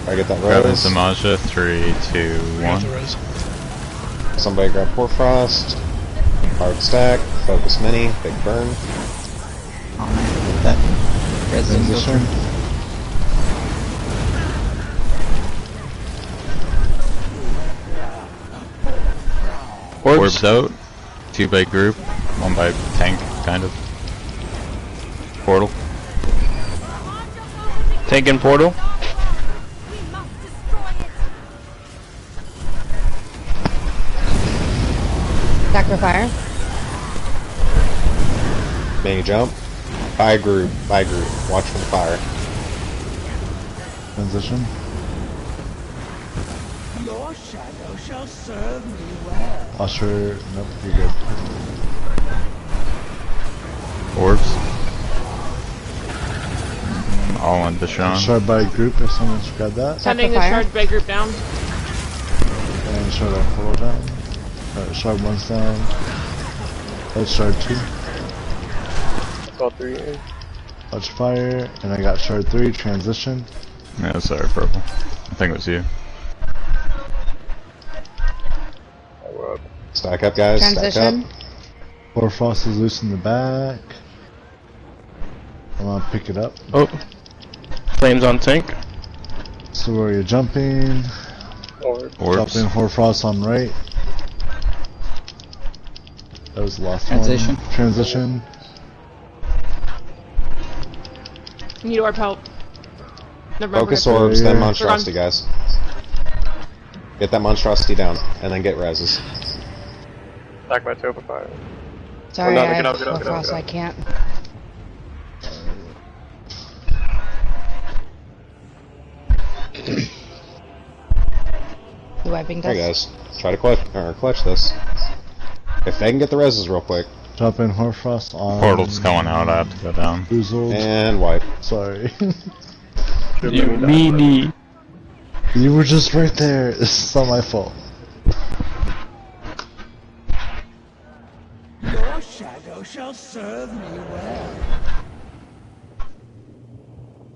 I get that Grabbing res. Samaja, 3, 2, 1. Somebody grab Frost. Hard stack. Focus mini. Big burn. That resident Transition. Orbs out. 2 by group. 1 by tank, kind of. Portal. Tank and portal. Sacrifice. Mini jump. By group. By group. Watch for the fire. Transition. Your shadow shall serve me well. Usher. Nope, you're good. Orbs. All on Deshaun. Shard by group if someone's grabbed that. Sending the shard by group down. And shard on portal down. Shard 1's down. That's shard 2. All 3. Watch fire. And I got shard 3. Transition. Yeah, sorry, purple. I think it was you. Stack up, guys. Transition. Stack up. Frost is loose in the back. I'm gonna pick it up. Oh. Flames on tank. So where you're jumping. Orbs. Jumping Frost on right. That was the last Transition. one. Transition. Need orb help. Never mind. Focus orbs, then monstrosity, guys. Get that monstrosity down, and then get reses. Back by 2 for fire. Sorry, Oh, no, I get have out, get out, get out, Frost, get out. I can't. You wiping Hey dust? guys, try to clutch this. If they can get the reses real quick. Jumping Frost on. Portal's going out, I have to go down. Boozled. And wipe. Sorry. You meanie. You were just right there. It's not my fault. Your shadow shall serve me well.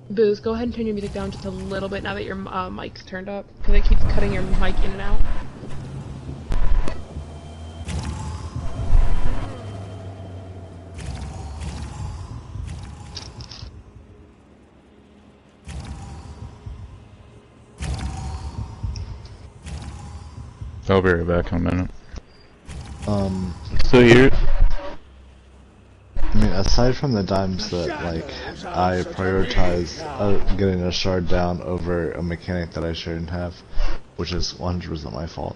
Booze, go ahead and turn your music down just a little bit now that your mic's turned up, because it keeps cutting your mic in and out. I'll be right back in a minute. So here. I mean, aside from the times that, like, I prioritize getting a shard down over a mechanic that I shouldn't have, which is 100% my fault,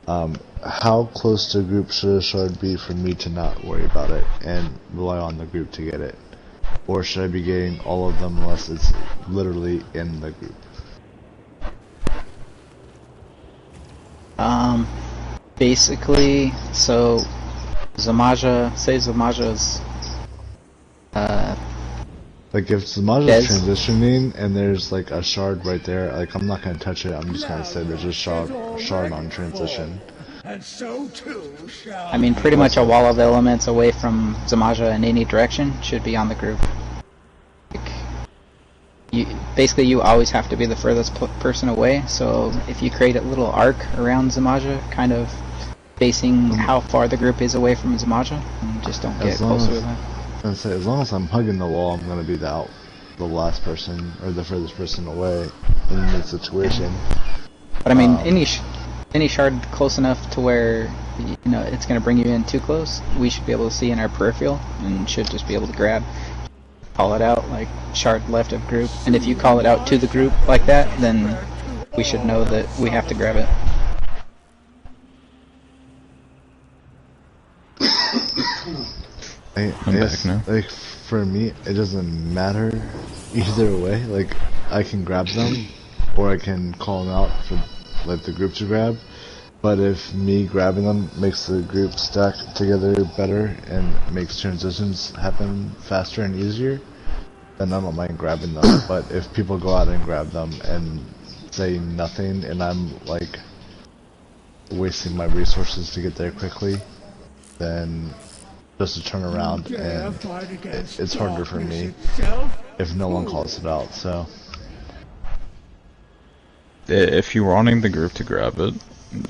how close to group should a shard be for me to not worry about it and rely on the group to get it? Or should I be getting all of them unless it's literally in the group? Basically, so Zamaja, say Zamaja's like if Zamaja's transitioning and there's like a shard right there, like I'm not gonna touch it, I'm just gonna say there's a shard on transition. And so too shall I mean, pretty much a wall of elements away from Zamaja in any direction should be on the group. Basically, you always have to be the furthest person away, so if you create a little arc around Zamaja, kind of facing how far the group is away from Zamaja, and just don't get closer to that. As long as I'm hugging the wall, I'm gonna be the last person, or the furthest person away in the situation. But I mean, any shard close enough to where, you know, it's gonna bring you in too close, we should be able to see in our peripheral, and should just be able to grab. Call it out, like shard left of group, and if you call it out to the group like that, then we should know that we have to grab it. Like for me, it doesn't matter either way. Like I can grab them, or I can call them out for like the group to grab. But if me grabbing them makes the group stack together better and makes transitions happen faster and easier, then I don't mind grabbing them. But if people go out and grab them and say nothing, and I'm like wasting my resources to get there quickly, then just to turn around, and it's harder for me if no one calls it out. So if you're wanting the group to grab it,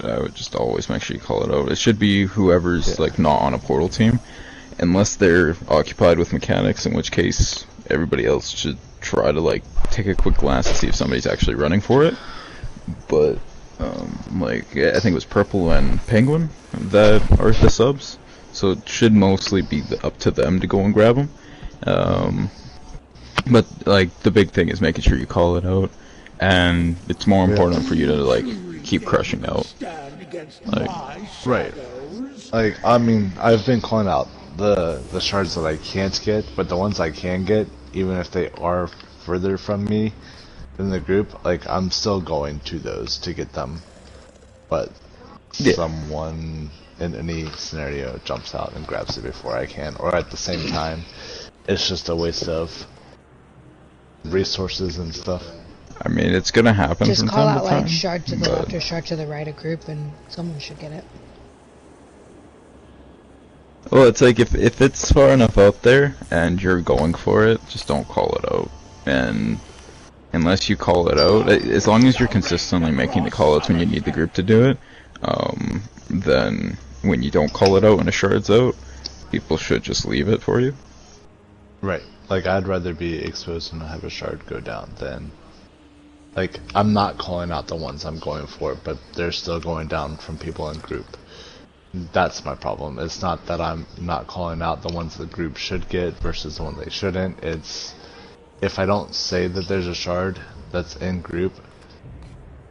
I would just always make sure you call it out. It should be whoever's like not on a portal team, unless they're occupied with mechanics, in which case everybody else should try to like take a quick glance to see if somebody's actually running for it. But like I think it was Purple and Penguin that are the subs, so it should mostly be up to them to go and grab them. But like the big thing is making sure you call it out, and it's more important for you to like keep crushing out. Like, right. Like I mean, I've been calling out the shards that I can't get, but the ones I can get, even if they are further from me than the group, like I'm still going to those to get them. But someone in any scenario jumps out and grabs it before I can, or at the same time, it's just a waste of resources and stuff. I mean, it's gonna happen. Just from call time out to time, like shard to the left or shard to the right of group, and someone should get it. Well, it's like if it's far enough out there and you're going for it, just don't call it out. And unless you call it out, as long as you're consistently making the call-outs when you need the group to do it, then when you don't call it out and a shard's out, people should just leave it for you. Right. Like I'd rather be exposed and have a shard go down than. Like, I'm not calling out the ones I'm going for, but they're still going down from people in group. That's my problem. It's not that I'm not calling out the ones the group should get versus the ones they shouldn't. It's, if I don't say that there's a shard that's in group,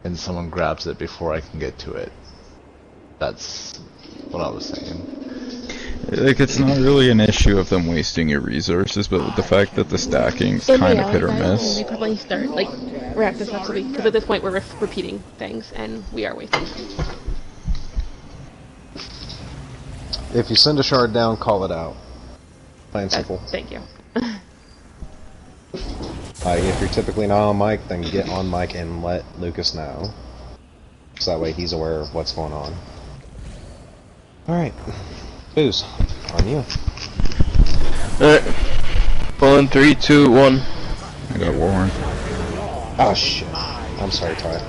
and someone grabs it before I can get to it. That's what I was saying. Like, it's not really an issue of them wasting your resources, but with the fact that the stacking's kind of hit or miss. We probably start, like, wrap this up, because at this point we're repeating things, and we are wasting time. If you send a shard down, call it out. Plain and simple. Thank you. If you're typically not on mic, then get on mic and let Lucas know. So that way he's aware of what's going on. Alright. Booze, on you. Alright. Pulling 3, 2, 1. I got Warren. Oh shit. I'm sorry, Ty.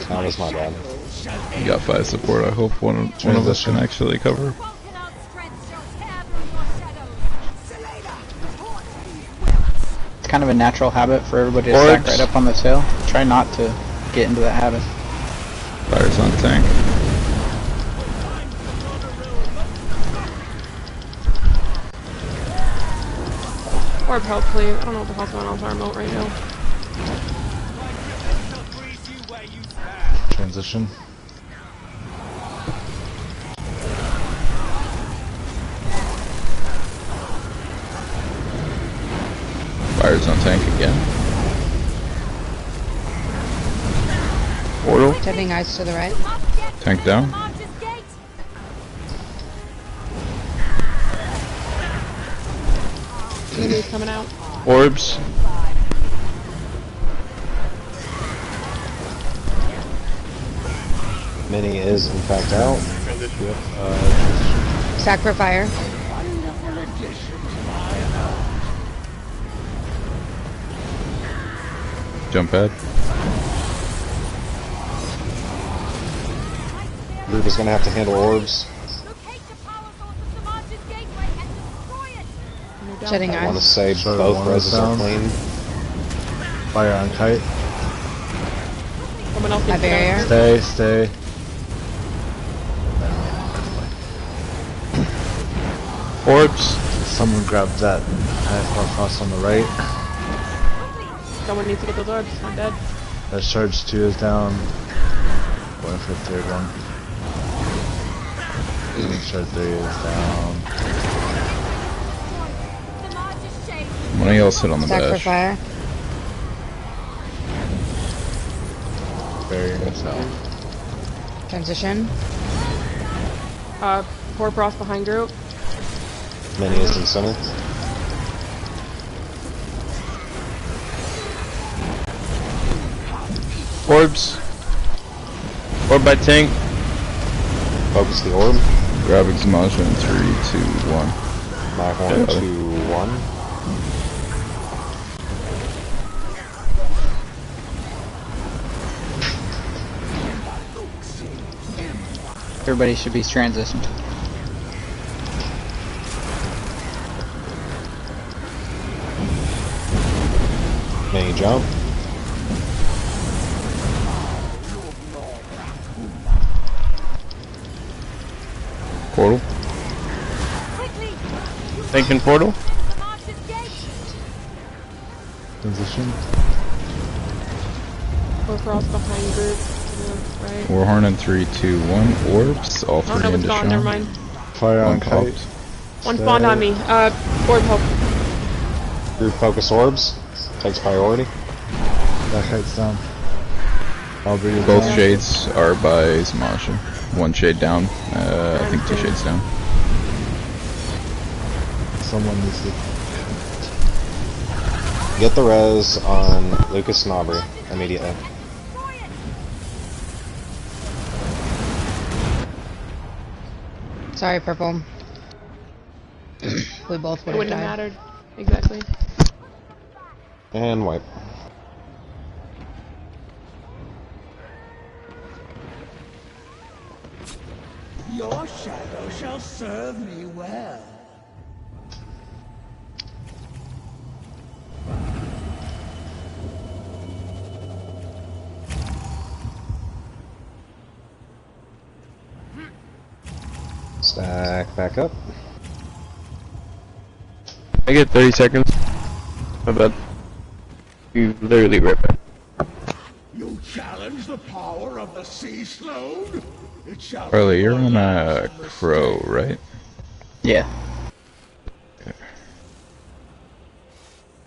That was my bad. You got 5 support. I hope one of us can actually cover. It's kind of a natural habit for everybody to stack right up on the tail. Try not to get into that habit. Fire's on tank. Or probably, I don't know what the hell's going on with our remote right now. Transition. Fire's on tank again. Jetting ice to the right. Tank down. Enemy's coming out. Orbs. Mini is in fact out. Sack for fire. Jump pad. Luke is gonna have to handle orbs. Jetting I want to ice. say both reses are clean. Fire on kite. Someone else My needs to barrier. Stay. Orbs. Someone grab that cross on the right. Someone needs to get those orbs. I'm dead. That charge 2 is down. Going for the third one. Charge 3 is down. One of y'all sit on the Sack for bash. fire. Barrier is out. Transition. Poor Frost behind group. Mini is in center. Orbs. Orb by tank. Focus the orb. Grab Exhaustion in 3, 2, 1. My horn 2, 1. Everybody should be transitioned. Mini jump. Portal. Thinking portal. Transition. Poor Frost behind group. Right. Warhorn in 3, 2, 1. Orbs. All Oh, three no, it's into gone. Sean. Never mind. Fire on One kite. popped. One spawned on me. Orb help. Group focus orbs. Takes priority. That kite's down. Aubrey is Both down. shades are by Zamasha. One shade down. I think 2 shades down. Someone needs to... Get the res on Lucas and Aubrey immediately. Sorry, purple. We both It would have wouldn't have died. mattered. Exactly. And wipe. Your shadow shall serve me well. Stack back up. I get 30 seconds. How about you literally rip it? You challenge the power of the sea slode? It shall Harley, you're on a crow, right? Yeah.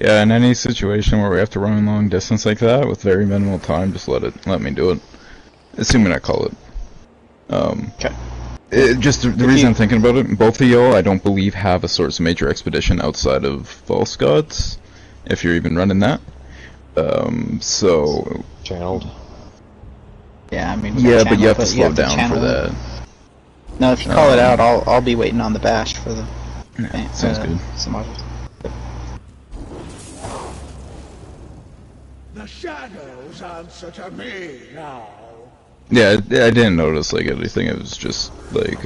Yeah, in any situation where we have to run a long distance like that with very minimal time, just let me do it. Assuming I call it. Okay. Just the reason I'm thinking about it, both of y'all, I don't believe have a Swords of Major Expedition outside of False Gods, if you're even running that. So... Channeled. Yeah, I mean... Yeah, but you have to slow down for that. No, if you call it out, I'll be waiting on the bash for the... Yeah, sounds good. Samaj. The shadows answer to me now. Yeah, I didn't notice like anything. It was just like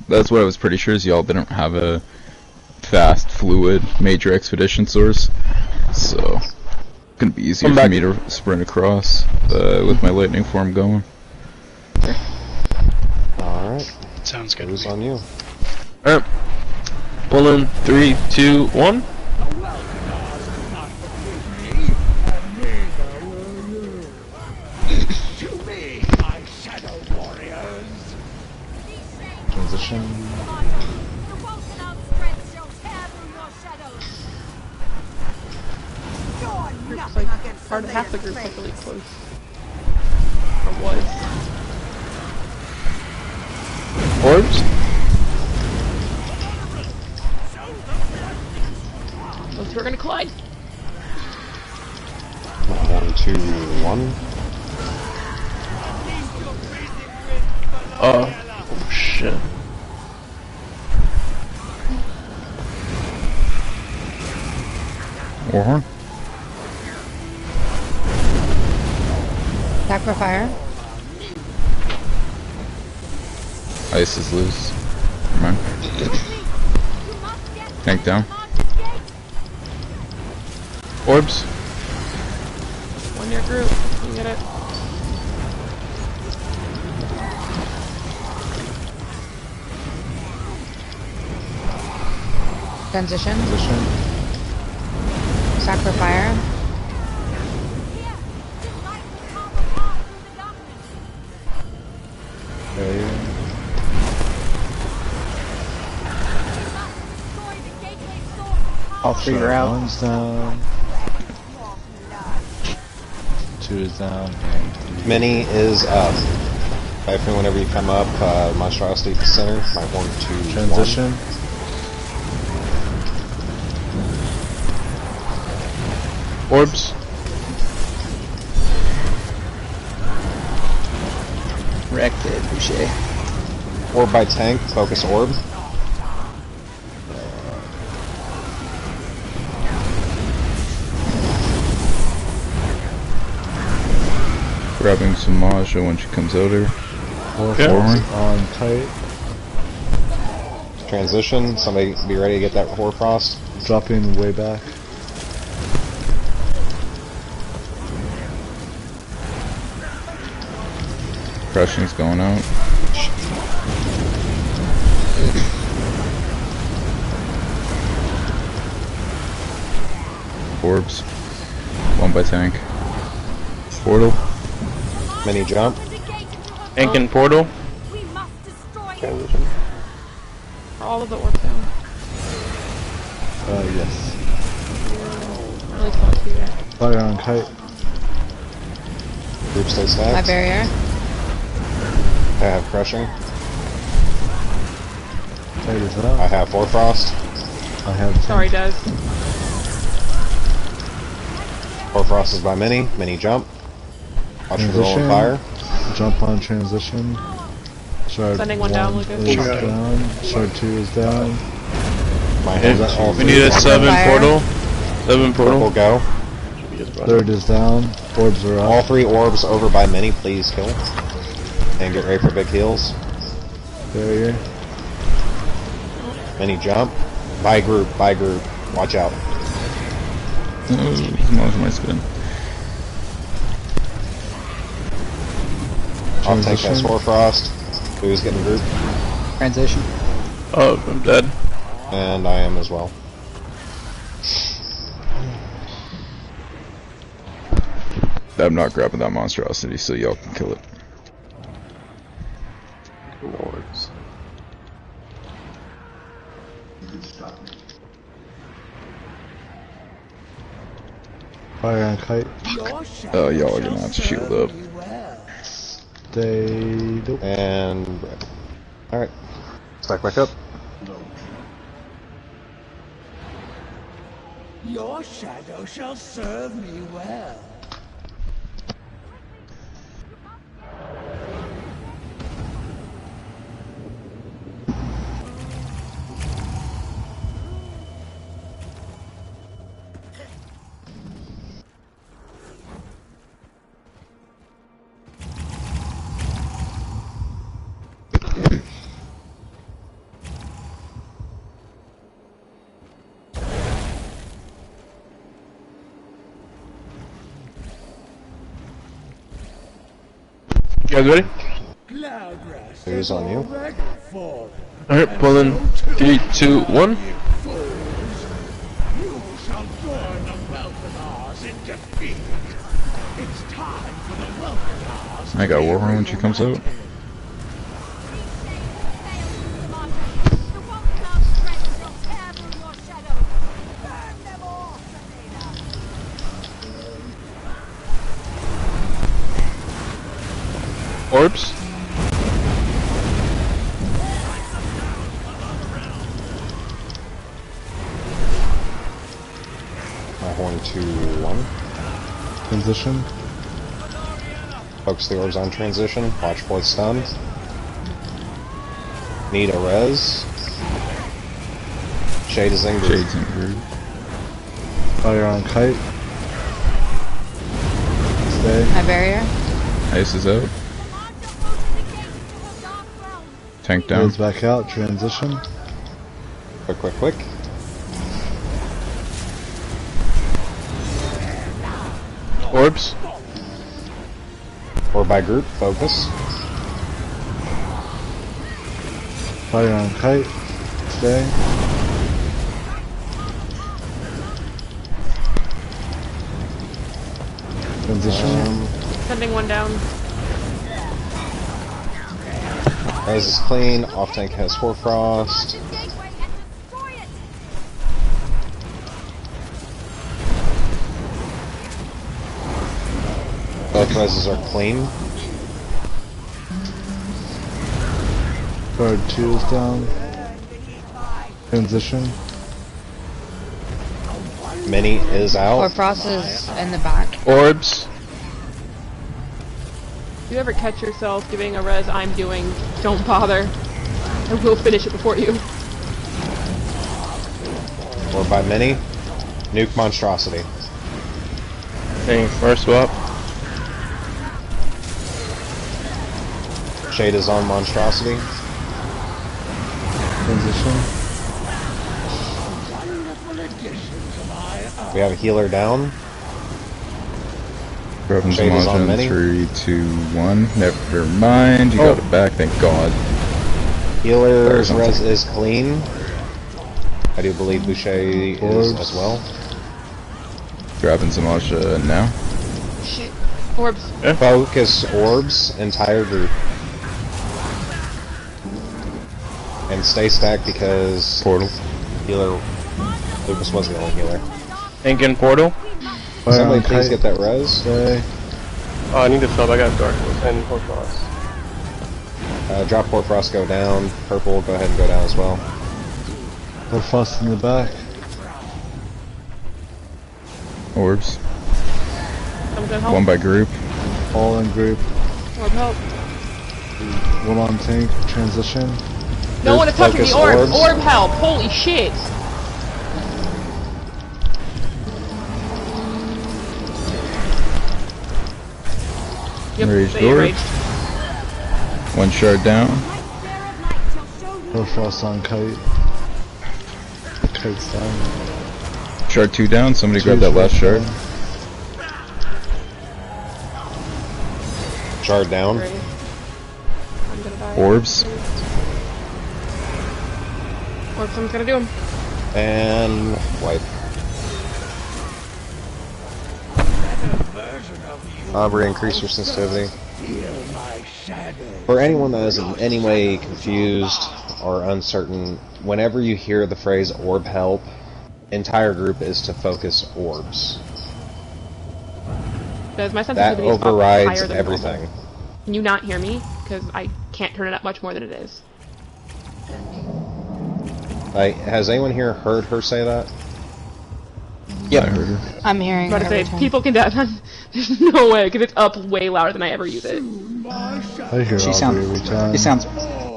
that's what I was pretty sure is y'all didn't have a fast, fluid major expedition source, so it's gonna be easier for me to sprint across with my lightning form going. All right. Sounds good. Who's on you? All right. Pull in 3, 2, 1. Transition. Looks like part of half the group's like really close. Or was. Orbs? Those two are gonna collide. 1, 2, 1. Oh shit. Warhorn? Back for fire. Ice is loose. Come on. Tank down. Orbs? One near group. You get it. Transition. Sack for fire. All three are out. One's down. 2 is down. And 3. Mini is up. Typhoon, whenever you come up, monstrosity to center. My 1, 2, Transition. 1. Orbs? Wrecked it, Boucher. Orb by tank, focus orb. Grabbing some Maja when she comes out here. Warhorn on kite. Transition, somebody be ready to get that Hoarfrost. Dropping way back. Crushing's going out. Orbs. 1 by tank. Portal. Mini jump. Tank and portal? Transition. Are all of the orbs down? Yes. Really close here. Fire on kite. Group stay stacked. My barrier. I have crushing. Kite is out. I have Hoarfrost. I have. Sorry, Des. Hoarfrost is by Mini. Mini jump. Watch your roll on fire. Jump on transition. Shard Sending one down, Lucas. is down. Shard 2 is down. My hands are all We need a 7 portal. 7 portal. Purple go. 3rd is down. Orbs are up. All 3 orbs over by Mini, please kill. And get ready for big heals. Barrier. Mini jump. By group, by group. Watch out. Maja might spin. I'll take that Hoarfrost. Who's getting group? Transition. Oh, I'm dead. And I am as well. I'm not grabbing that monstrosity, so y'all can kill it. Lords. Fire on kite. Oh, y'all are gonna have to shield up. Stay. Nope. And alright. Stack back up. Your shadow shall serve me well. You guys ready? Who's on you? Alright, pulling 3, 2, 1. You shall join the Welcomers in defeat. It's time for the Welcomers. I got Warhorn when she comes out. Orbs. My horn 2-1. Transition. Focus the orbs on transition. Watch for the stun. Need a res. Shade is in group. Shade's in group. Fire on kite. Stay. My barrier. Ice is out. Tank down. Goes back out. Transition. Quick. Orbs. Or by group, focus. Fire on kite. Stay. Transition. Sending one down. Res is clean. Off tank has Hoarfrost. Both reses are clean. Guard 2 is down. Transition. Mini is out. Or Frost is in the back. Orbs. If you ever catch yourself doing a res I'm doing, don't bother. I will finish it before you. Or by mini. Nuke monstrosity. Taking first swap. Shade is on monstrosity. Transition. We have a healer down. Grabbing Shade is on Zamaja mini. in 3, 2, 1. Never mind. You got it back, thank God. Healer's res is clean. I do believe Boucher is as well. Grabbing Zamaja now. Shit. Orbs. Yeah. Focus orbs, entire group. And stay stacked because Portal. healer Lucas was the only healer. Thinking portal. Fire Somebody on please kite. get that res. Stay. Oh, I need to sub. I got darkness and Hoarfrost. Drop Hoarfrost, go down. Purple, go ahead and go down as well. Or Frost in the back. Orbs. I'm gonna help. One by group. All in group. Orb help. One on tank. Transition. No one is touching Focus the orb. orbs. Orb help. Holy shit. Yep, Raged stay orb. enraged. One shard down. Or Frost on kite. Kite's down. Shard 2 down. Somebody Two grab that last shard. down. Shard down. Great. I'm gonna die. Orbs. Orbs, I'm gonna do him. And wipe. Aubrey, increase your sensitivity. For anyone that is in any way confused or uncertain, whenever you hear the phrase orb help, entire group is to focus orbs. Because my That sensitivity is up overrides higher than everything. normal. Can you not hear me? Because I can't turn it up much more than it is. Like, has anyone here heard her say that? Yeah, I heard her. I'm hearing I'm about to every say, time. people can there's no way, because it's up way louder than I ever use it. I hear She Aubrey sounds. every time. It sounds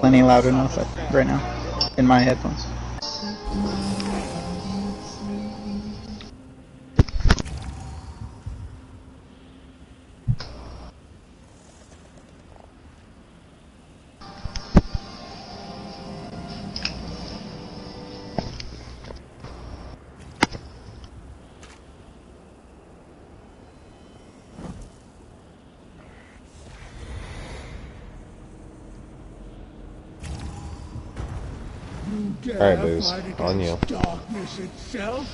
plenty loud enough right now in my headphones. Alright, Booze. On you. Darkness itself,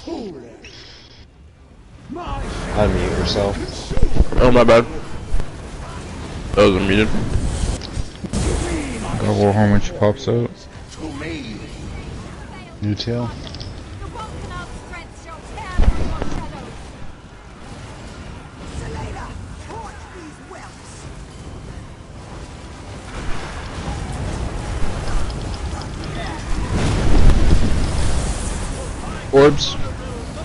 foolish. My Unmute yourself. Oh, my bad. That was unmuted. Got Warhorn when she pops out. to me. New tail. The Vulcan's strength shall tear through your shadows. Selena, torch these whelps. Orbs.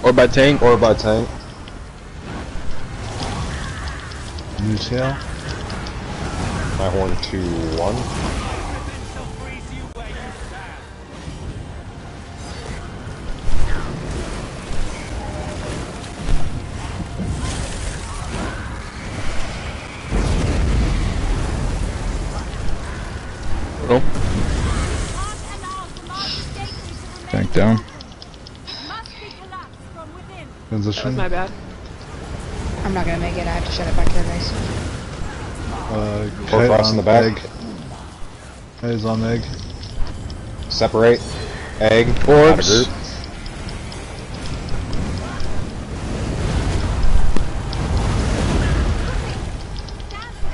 Orb by tank. Orb by tank. New tail. My horn 2-1. Roll. Tank down. Transition. That was my bad. I'm not gonna make it. I have to shut it back here, guys. Kite Kite in the on back. egg. Kite is on egg. Separate. Egg. Orbs. Out of group.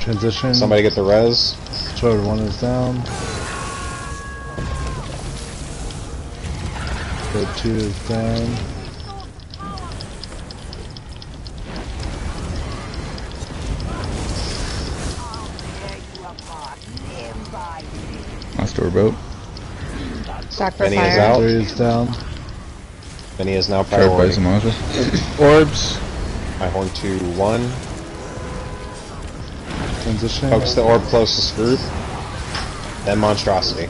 Transition. Somebody get the res. Sword 1 is down. Sword 2 is down. Last orb out. Stock for Benny is fire. out. 3 is down. Benny is now Charged by priority. Zamaja. Orbs. My horn 2-1. Transition. Focus the orb closest group. Then monstrosity.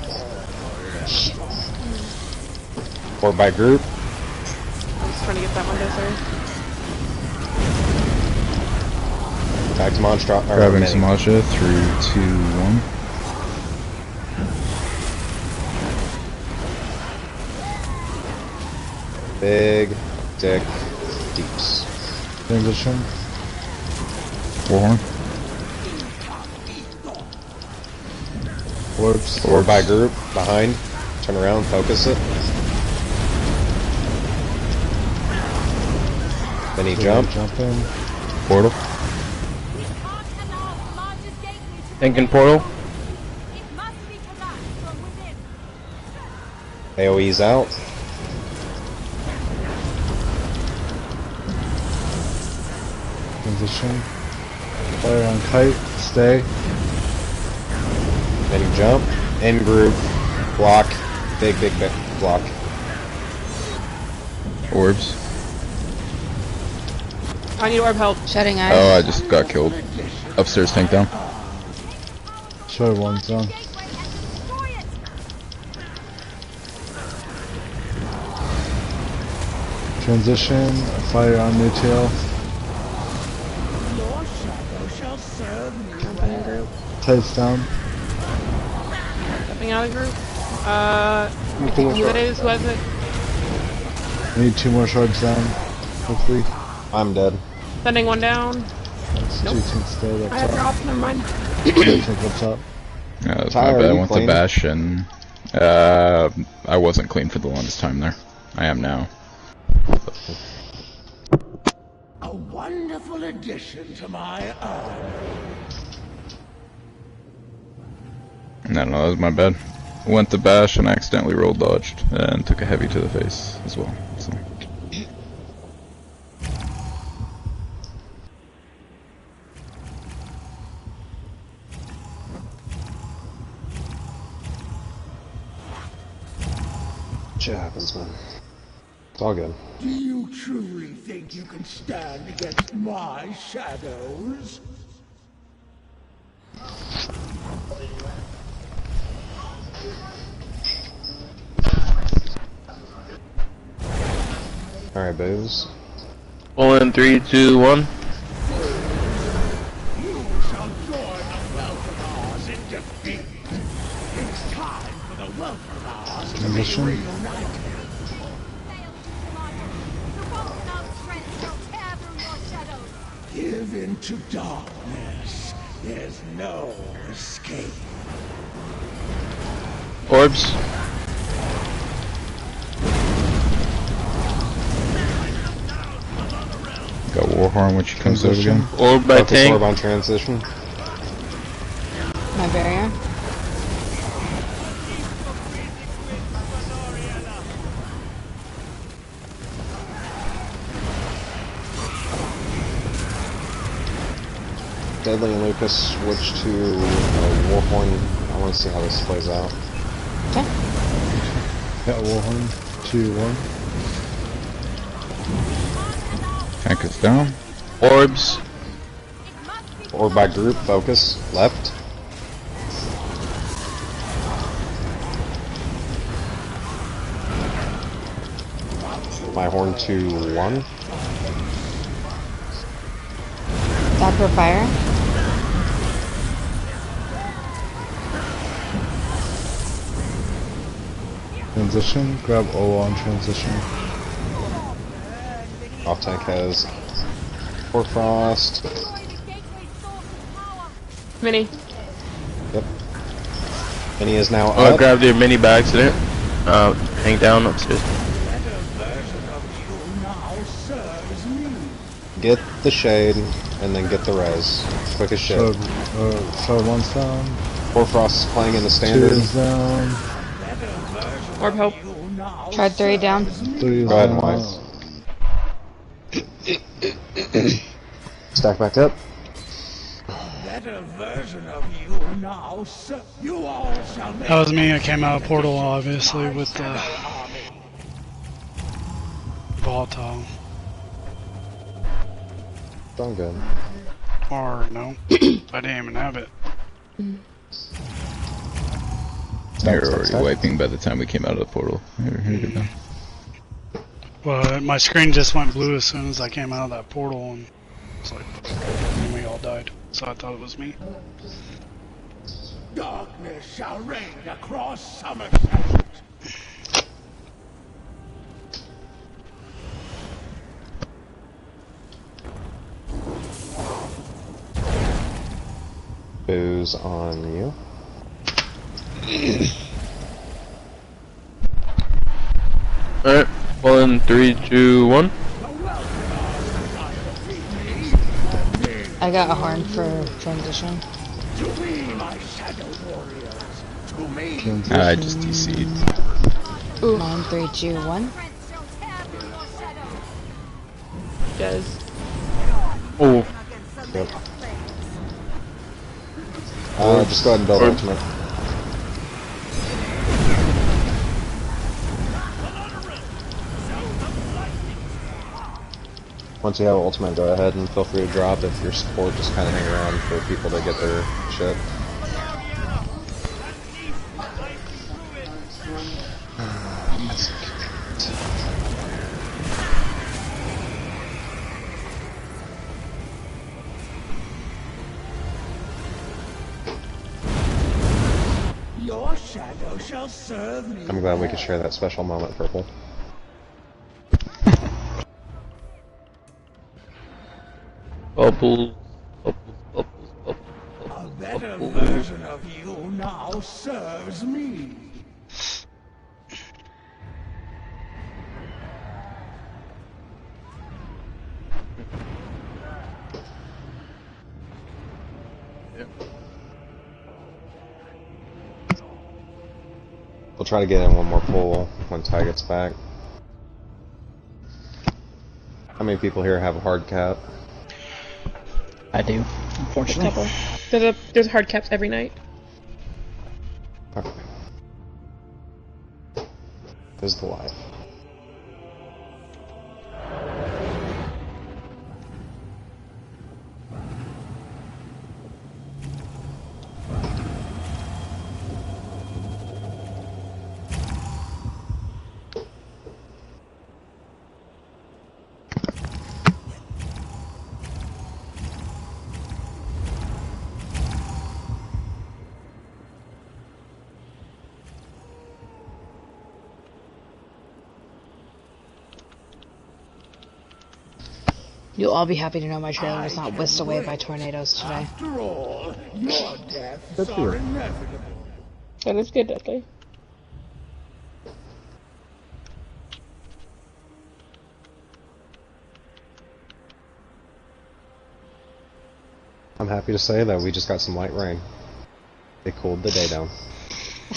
Orb by group. I'm just trying to get that window, sorry. Back to monstrosity. Grabbing Zamaja. 3, 2, 1. Big dick deeps. Transition. Warhorn. Orbs. Orb by group. Behind. Turn around. Focus it. Then he jump. Jump in. Portal. Tank and portal. AoE's out. Transition. Fire on kite. Stay. Then he jump. In group. Block. Big block. Orbs. I need orb help. Shutting eyes. Oh, I just got killed. Upstairs, tank down. Sword 1's down. Transition. Fire on new tail. Your shadow shall serve me. Jumping in group. Tights down. Jumping out of group. I think who that is, who has it? We need 2 more shards down. Hopefully. I'm dead. Sending one down. That's Nope. 2 tanks dead up I have top. dropped, never mind. Tank up top. Yeah, that's Tyler, my bad. I you went to clean? bash and I wasn't clean for the longest time there. I am now. A wonderful addition to my army. I don't know, that was my bad. Went to bash and accidentally roll dodged and took a heavy to the face as well. So. Shit happens, man. It's all good. Do you truly think you can stand against my shadows? Alright, booze. All in 3, 2, 1. You shall join the Welcomers in defeat. It's time for the Welcomers to be Transition. reunited. Give into darkness. There's no escape. Orbs. Got Warhorn when she comes out again. Orb by Focus tank. orb on transition. My barrier. Deadly and Lucas switch to Warhorn. I want to see how this plays out. Okay. Got Warhorn. 2, 1. Tank is down. Orbs. Or by group, focus, left. My horn to 1. Stop for fire. Transition, grab O on transition. Off tank has Hoarfrost. Mini. Yep. Mini is now Oh, I up. grabbed your mini by accident. Hang down upstairs. Get the shade, and then get the res. Quick as shit. So one's down. Hoarfrost is playing in the standard. 2 is down. Orb help. Tried 3 down. 3 is Go ahead, down. Wise. Stack back up. Better version of you now, sir. You all shall make That was me. I came out of portal, obviously, with the volatile. Done good. Or no, I didn't even have it. You're already wiping by the time we came out of the portal. Here you go. Well, my screen just went blue as soon as I came out of that portal, and it's like, and we all died. So I thought it was me. darkness shall reign across Somerset. Booze on you. Alright, well in 3, 2, 1. I got a horn for transition. I just DC'd. 9, 3, 2, 1. Des. Oh. Yep. Just go ahead and build ultimate. Once you have ultimate, go ahead and feel free to drop. If your support, just kind of hang around for people to get their shit. Your shadow shall serve me. I'm glad we could share that special moment, Purple. Bubbles. A better version of you now serves me. We'll try to get in one more pull when Ty gets back. How many people here have a hard cap? I do, unfortunately. There's hard caps every night. Okay. This is the life. You'll all be happy to know my trailer was not whisked away by tornadoes today. After all, your deaths That's are weird. inevitable. That is good, Dudley. I'm happy to say that we just got some light rain. It cooled the day down.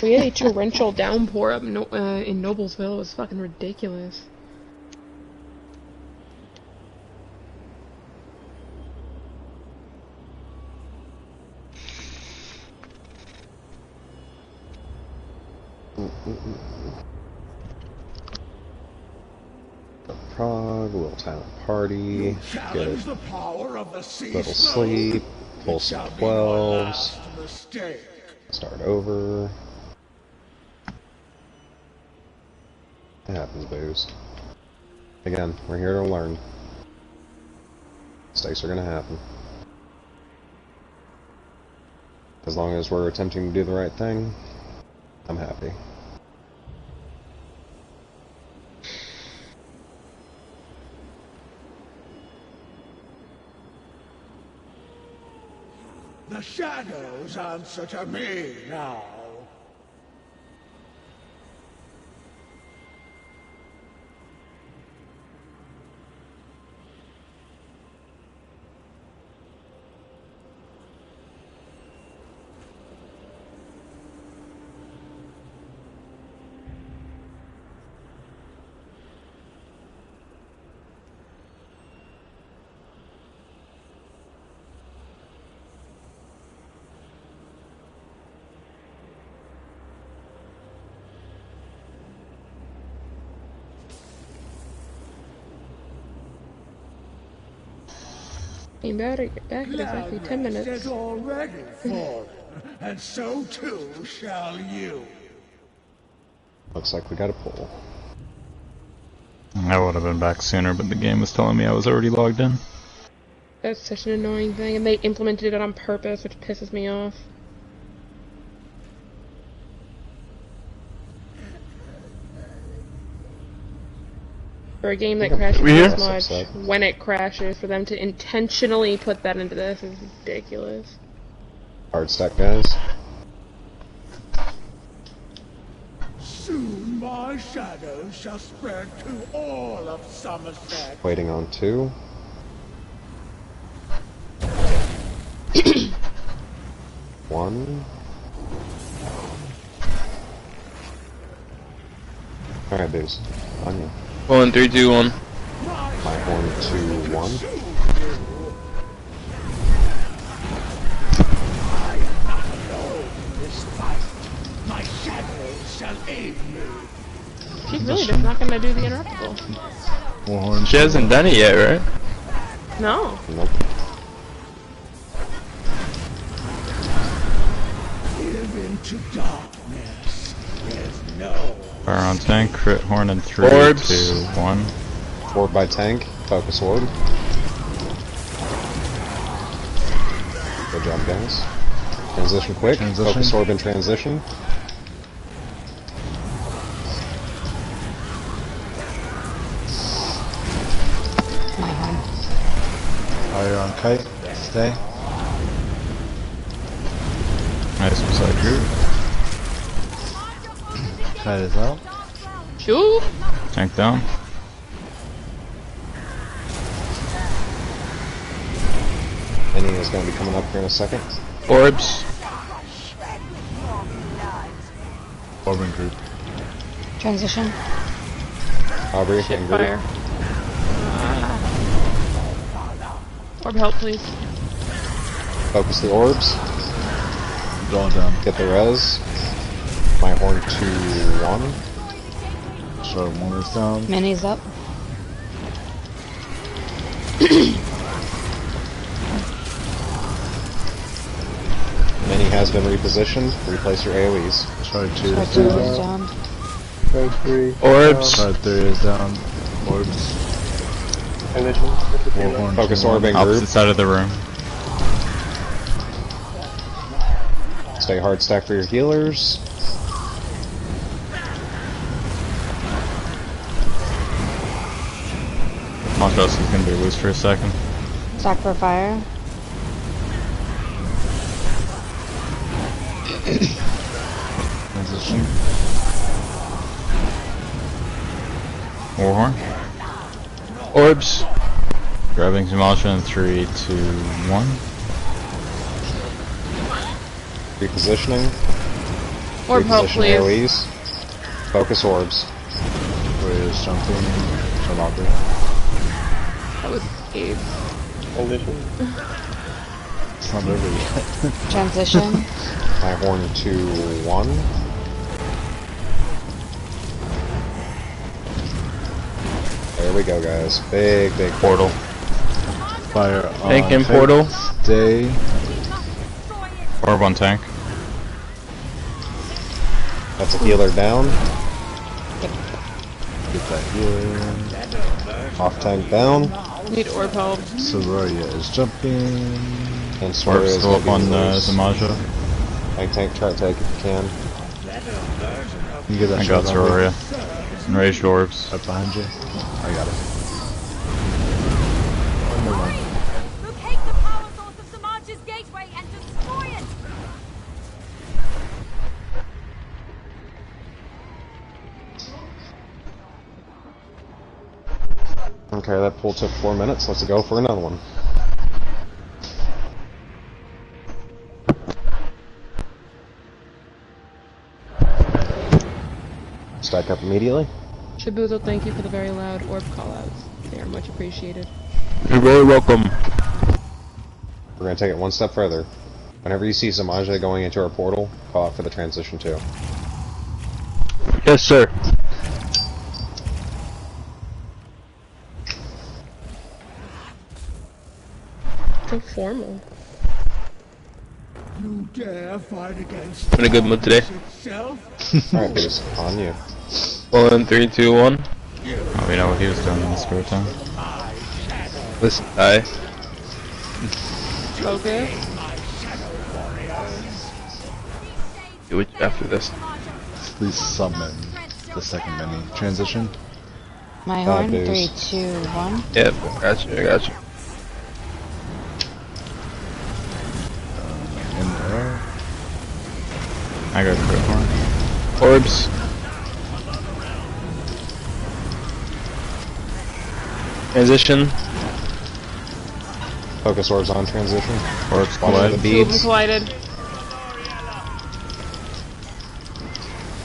We had a torrential downpour up in Noblesville. It was fucking ridiculous. The prog, little talent party, get the power of the sea little sleep, pull some 12s, start over. It happens, booze. Again, we're here to learn. Mistakes are gonna happen. As long as we're attempting to do the right thing, I'm happy. The shadows answer to me now. You better get back in exactly 10 minutes. Is already fallen, and so too shall you. Looks like we got a pull. I would have been back sooner, but the game was telling me I was already logged in. That's such an annoying thing, and they implemented it on purpose, which pisses me off. For a game that crashes this much, when it crashes, for them to intentionally put that into this is ridiculous. Hard stack, guys. Soon my shadow shall spread to all of Somerset. Waiting on 2. One. Alright, dudes. On you. 1, 3, 2, 1. My horn 2, 1. I am not alone in this fight. My shadow shall aid me. She's really just not gonna do the interruptible. She hasn't done it yet, right? No. Nope. Give into darkness. There's no. Fire on tank, crit horn in 3, Orbs. 2, 1. Orb by tank, focus orb. Good job, guys. Transition quick, focus orb in transition. Fire on kite, stay. Nice beside group. Kite is out. Shoot! Tank down. Any is going to be coming up here in a second. Orbs. Orbing group. Transition. Aubrey, Shit, and fire. Orb help, please. Focus the orbs. Going down. Get the res. My horn 2, 1. So 1 is down. Mini's up. Mini has been repositioned. Replace your AoEs. Sorry, 2 Shard is 2 is down. down. Shard 3. Orbs. Shard 3 is down. Orbs. Warhorn Focus 2, 1. orbing Opposite group. side of the room. Stay hard stack for your healers. Montrose is going to be loose for a second. Stack for fire. Transition. Warhorn. Orbs. Grabbing Zumasha in 3, 2, 1. Repositioning. Orb help, Reposition please. AoEs. Focus orbs. Where is jumping? From Aubrey. That was Abe. It's not over yet. Transition. My horn 2, 1. Here we go, guys. Big portal. Fire on Tank and portal. Stay. Orb on tank. That's a healer down. Get that healer. Off tank down. Need orb help. Sororia is jumping. And Sororia is still up on Zamaja. Tank, try to take if you can. You get that I shot got on me? Sororia. Enraged orbs. Right behind you. I got it. Never mind. Locate the power source of Samaja's gateway and destroy it! Okay, that pull took 4 minutes. Let's go for another one. Stack up immediately. Shabuzo, thank you for the very loud orb callouts. They are much appreciated. You're very welcome. We're going to take it one step further. Whenever you see Zamaja going into our portal, call out for the transition too. Yes, sir. So formal. You dare fight against I'm in a good mood today. itself? Alright, Bruce, on you. 1, 3, 2, 1. Oh, we know what he was doing in the spare time. Listen, die. Okay. Do it after this. Please summon the second mini. Transition. My horn. booze. 3, 2, 1. Yep, gotcha, I gotcha. In there. I got crit horn. Orbs. Transition. Focus orbs on transition. Orbs Watch collide. the Two of them beads. collided.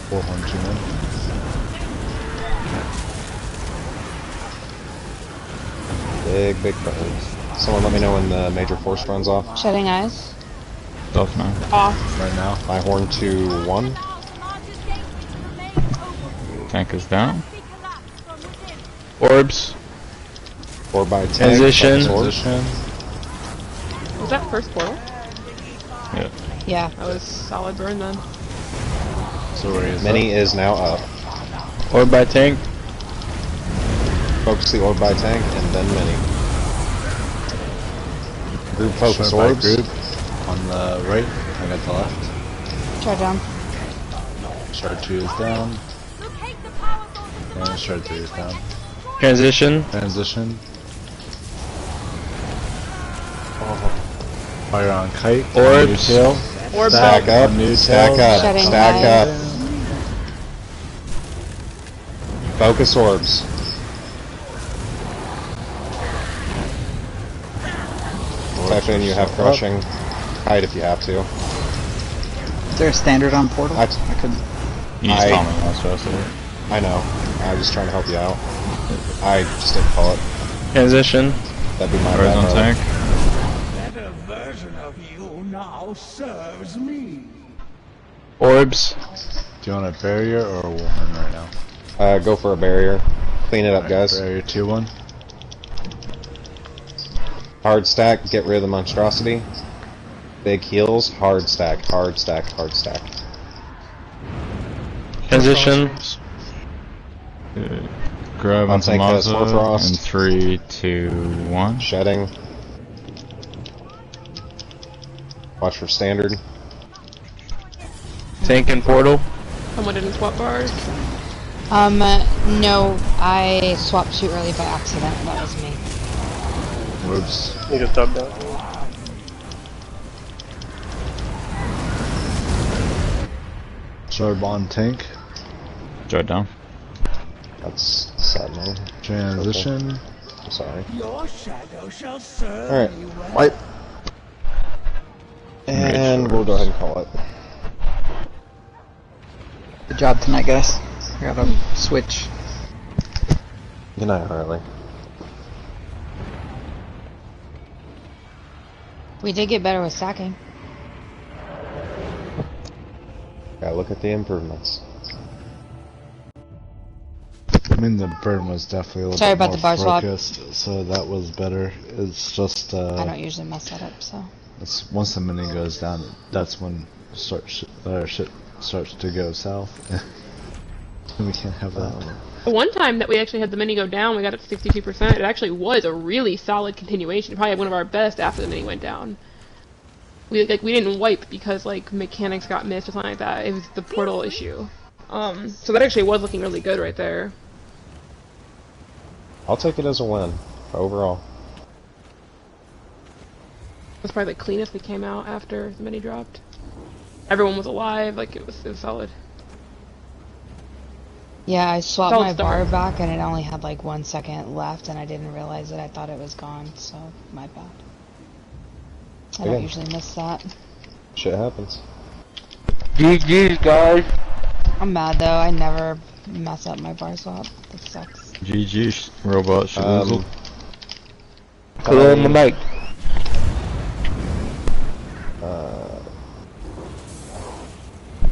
400 in. Big burns. Someone let me know when the major force runs off. Shutting eyes. Stuff now. Off. Right now. My horn to 1. Tank is down. Orbs. 4 by 10. Transition. Focus orbs. Transition. Was that first portal? Yeah. Yeah. That was solid burn then. Sororia is Mini is now up. Orb by tank. Focus the orb by tank and then mini. Group focus Shard by orbs. group. On the right. I got the left. Shut down. Shard 2 is down. And Shard 3 is down. Transition. Transition. Fire on kite. Orbs. New tail. Orb Stack belt. up. New Stack tail. up. Shutting Stack eyes. up. Focus orbs. Type in you have crushing. Hide if you have to. Is there a standard on portal? I couldn't. You just call me last rest of it. I know. I was just trying to help you out. I just didn't call it. Transition. That'd be my Orbs bad. on brother. tank. Better version of you now serves me. Orbs. Do you want a barrier or a warren right now? Go for a barrier. Clean it up, Alright, guys. Barrier 2-1. Hard stack, get rid of the monstrosity. Big heals, hard stack, hard stack, hard stack. Transition. Grab I'll on take the Sword Zamaza Frost. in 3, 2, 1. Shedding. Watch for standard. Tank and portal. Someone didn't swap bars. No, I swapped too early by accident. That was me. Whoops. Need a thumb down. Shard on tank. Shard down. That's sad, man. Transition. Okay. I'm sorry. Your shadow shall serve Alright, you well. wipe. And we'll go ahead and call it. Good job tonight, guys. I gotta switch. Good night, Harley. We did get better with stacking. Gotta look at the improvements. I mean, the burn was definitely a little Sorry bit about more the bar swap. focused, so that was better. It's just, I don't usually mess that up, so. it's, once the mini goes down, that's when shit starts to go south. We can't have that. The one time that we actually had the mini go down, we got it to 62%. It actually was a really solid continuation. Probably one of our best after the mini went down. We didn't wipe because like mechanics got missed or something like that. It was the portal issue. So that actually was looking really good right there. I'll take it as a win overall. That's probably the cleanest we came out after the mini dropped. Everyone was alive. Like it was solid. Yeah, I swapped Solid my start. bar back and it only had like 1 second left and I didn't realize it. I thought it was gone, so my bad. I don't usually miss that. Shit happens. GG's, guys. I'm mad though, I never mess up my bar swap. That sucks. GG, robot shizzle. Hello on the mic.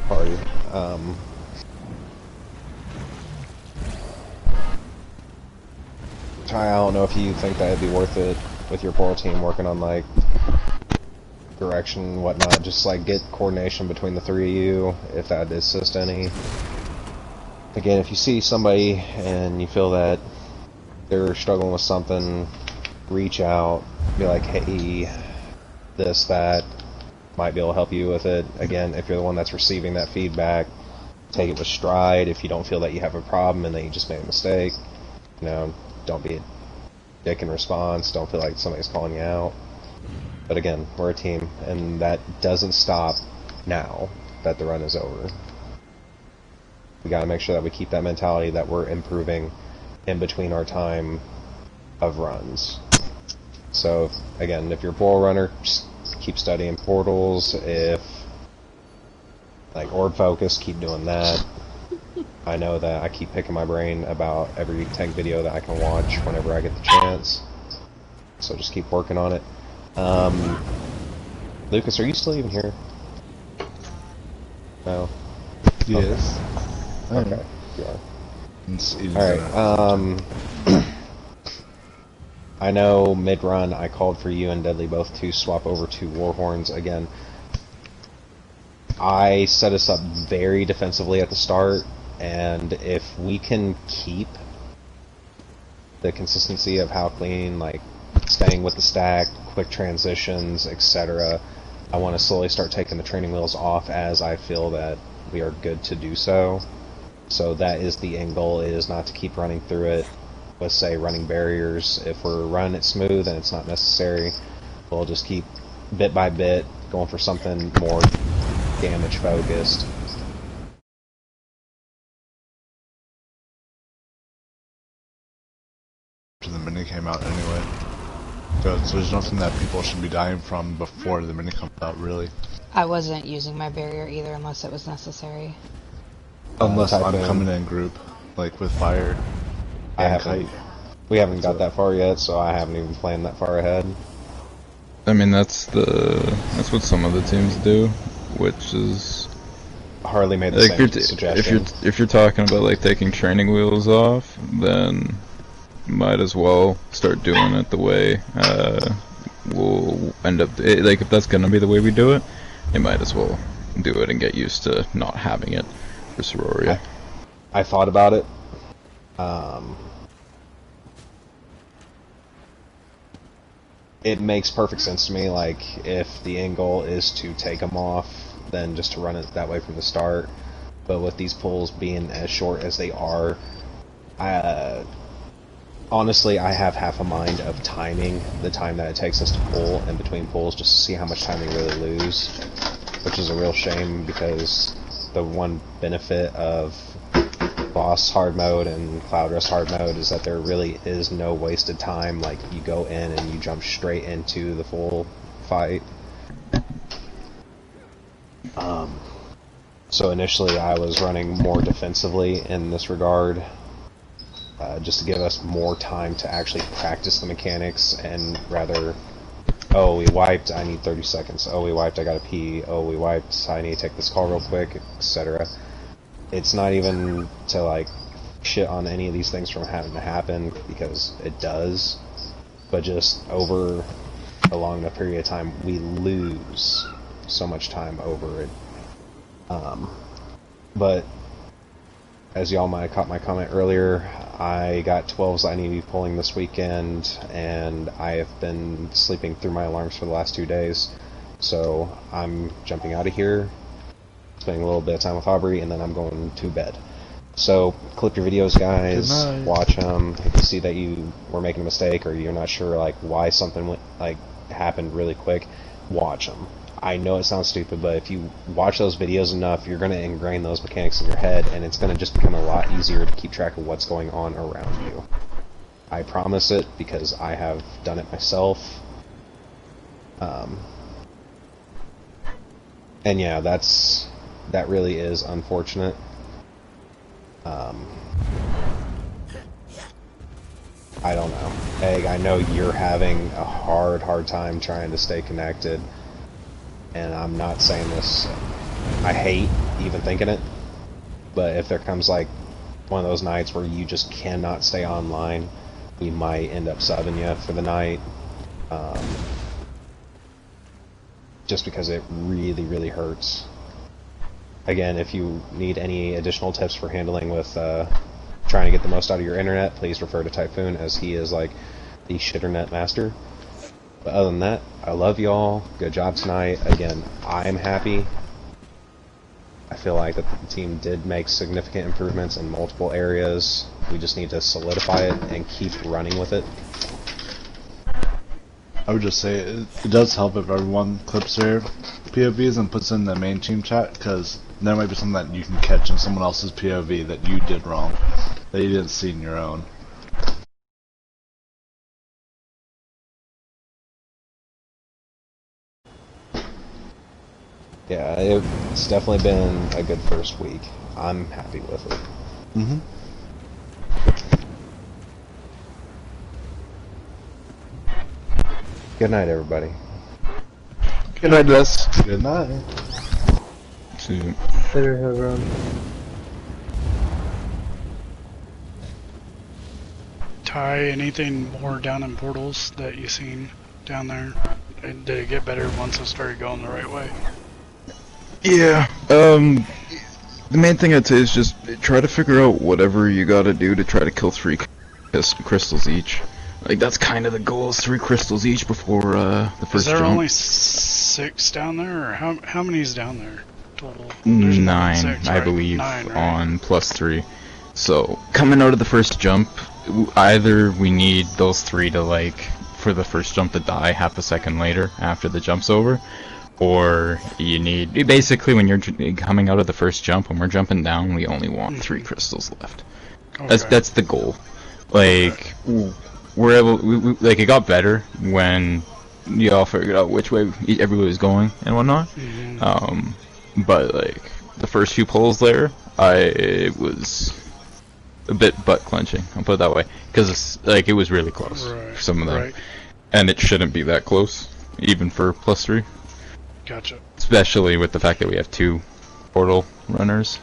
Party. I don't know if you think that would be worth it with your portal team working on like direction and whatnot. Just like get coordination between the three of you, if that assist any. Again, if you see somebody and you feel that they're struggling with something, reach out, be like, hey, this, that, might be able to help you with it. Again, if you're the one that's receiving that feedback, take it with stride. If you don't feel that you have a problem and that you just made a mistake, you know, don't be a dick in response. Don't feel like somebody's calling you out. But again, we're a team, and that doesn't stop now that the run is over. We gotta make sure that we keep that mentality that we're improving in between our time of runs. So, again, if you're a portal runner, just keep studying portals. If, like, orb focus, keep doing that. I know that I keep picking my brain about every tank video that I can watch whenever I get the chance. So just keep working on it. Lucas, are you still even here? No? Yes. Okay. You are. Alright, I know mid-run I called for you and Deadly both to swap over to Warhorns again. I set us up very defensively at the start, and if we can keep the consistency of how clean, like staying with the stack, quick transitions, etc., I want to slowly start taking the training wheels off as I feel that we are good to do so. So that is the end goal, is not to keep running through it with, say, running barriers. If we're running it smooth and it's not necessary, we'll just keep bit by bit going for something more damage focused. The mini came out anyway. So there's nothing that people should be dying from before the mini comes out, really. I wasn't using my barrier either unless it was necessary. Unless I'm coming in group, like with fire. We haven't got that far yet, so I haven't even planned that far ahead. I mean, that's what some of the teams do, which is Harley made the same suggestion. If you're talking about like taking training wheels off, then might as well start doing it the way we'll end up. Like if that's gonna be the way we do it, you might as well do it and get used to not having it for Sororia. I thought about it. It makes perfect sense to me. Like, if the end goal is to take them off, then just to run it that way from the start. But with these pulls being as short as they are, honestly, I have half a mind of timing the time that it takes us to pull in between pulls just to see how much time we really lose, which is a real shame because the one benefit of Boss hard mode and Cloud Rest hard mode is that there really is no wasted time. Like, you go in and you jump straight into the full fight. So initially I was running more defensively in this regard, just to give us more time to actually practice the mechanics, and rather, oh, we wiped, I need 30 seconds, oh, we wiped, I gotta pee, oh, we wiped, I need to take this call real quick, etc. It's not even to, like, shit on any of these things from having to happen, because it does, but just over a long enough period of time, we lose so much time over it. But as y'all might have caught my comment earlier, I got 12s I need to be pulling this weekend, and I have been sleeping through my alarms for the last 2 days, so I'm jumping out of here, spending a little bit of time with Aubrey, and then I'm going to bed. So, clip your videos, guys, watch them. If you see that you were making a mistake, or you're not sure like why something happened really quick, watch them. I know it sounds stupid, but if you watch those videos enough, you're going to ingrain those mechanics in your head, and it's going to just become a lot easier to keep track of what's going on around you. I promise it, because I have done it myself. And yeah, that really is unfortunate. I don't know. Egg, I know you're having a hard time trying to stay connected. And I'm not saying this, I hate even thinking it, but if there comes like one of those nights where you just cannot stay online, we might end up subbing you for the night, just because it really hurts. Again, if you need any additional tips for handling with trying to get the most out of your internet, please refer to Typhoon, as he is like the shitternet master. But other than that, I love y'all. Good job tonight. Again, I'm happy. I feel like that the team did make significant improvements in multiple areas. We just need to solidify it and keep running with it. I would just say it does help if everyone clips their POVs and puts in the main team chat, because there might be something that you can catch in someone else's POV that you did wrong, that you didn't see in your own. Yeah, it's definitely been a good first week. I'm happy with it. Mm-hmm. Good night, everybody. Good night, Les. Good night. See you. Later, everyone. Ty, anything more down in portals that you seen down there? Did it get better once it started going the right way? Yeah, the main thing I'd say is just try to figure out whatever you gotta do to try to kill 3 crystals each. Like, that's kind of the goal, is 3 crystals each before, the first jump. Is there only 6 down there, or how many is down there total? 9, 6, I right? believe, 9, right? on +3. So, coming out of the first jump, either we need those 3 to, like, for the first jump to die half a second later after the jump's over, or you need, basically when you're coming out of the first jump, when we're jumping down, we only want 3 crystals left. Okay. That's the goal. Like, we're able, like, it got better when you all figured out which way everybody was going and whatnot. Mm-hmm. But like the first few pulls there, it was a bit butt clenching. I'll put it that way, because like it was really close for some of them, and it shouldn't be that close, even for +3. Gotcha. Especially with the fact that we have 2 portal runners.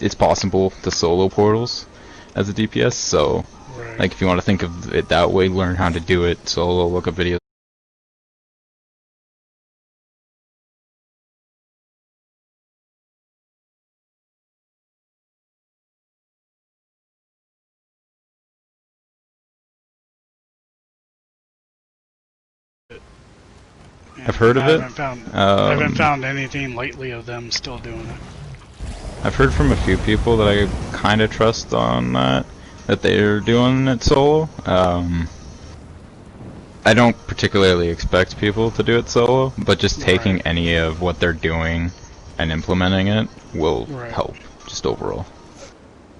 It's possible to solo portals as a DPS, so like if you want to think of it that way, learn how to do it solo, look up videos. I've heard of it. I haven't found anything lately of them still doing it. I've heard from a few people that I kind of trust on that they're doing it solo. I don't particularly expect people to do it solo, but just taking any of what they're doing and implementing it will help, just overall.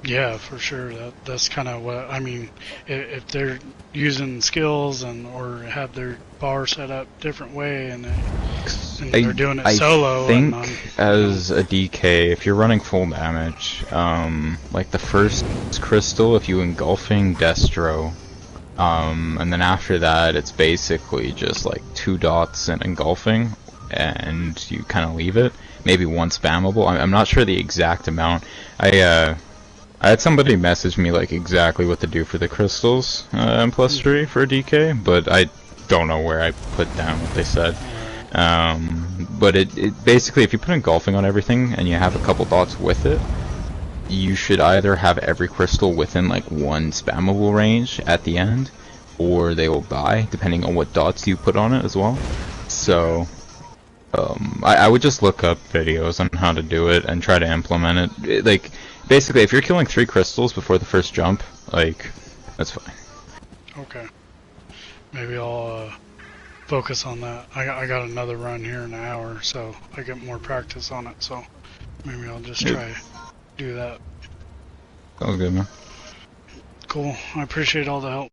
Yeah, for sure. That's kind of what I mean. If they're using skills or have their bar set up different way, and they're doing it solo. I think as a DK, if you're running full damage, like the first crystal, if you engulfing Destro, and then after that, it's basically just like 2 dots and engulfing, and you kind of leave it. Maybe 1 spammable. I'm not sure the exact amount. I had somebody message me like exactly what to do for the crystals in +3 for a DK, but I don't know where I put down what they said. But it basically, if you put engulfing on everything and you have a couple dots with it, you should either have every crystal within like one spammable range at the end, or they will die depending on what dots you put on it as well. So I would just look up videos on how to do it and try to implement it. Like, basically, if you're killing 3 crystals before the first jump, like, that's fine. Okay. Maybe I'll focus on that. I got another run here in an hour, so I get more practice on it, so maybe I'll just try do that. All good, man. Cool. I appreciate all the help.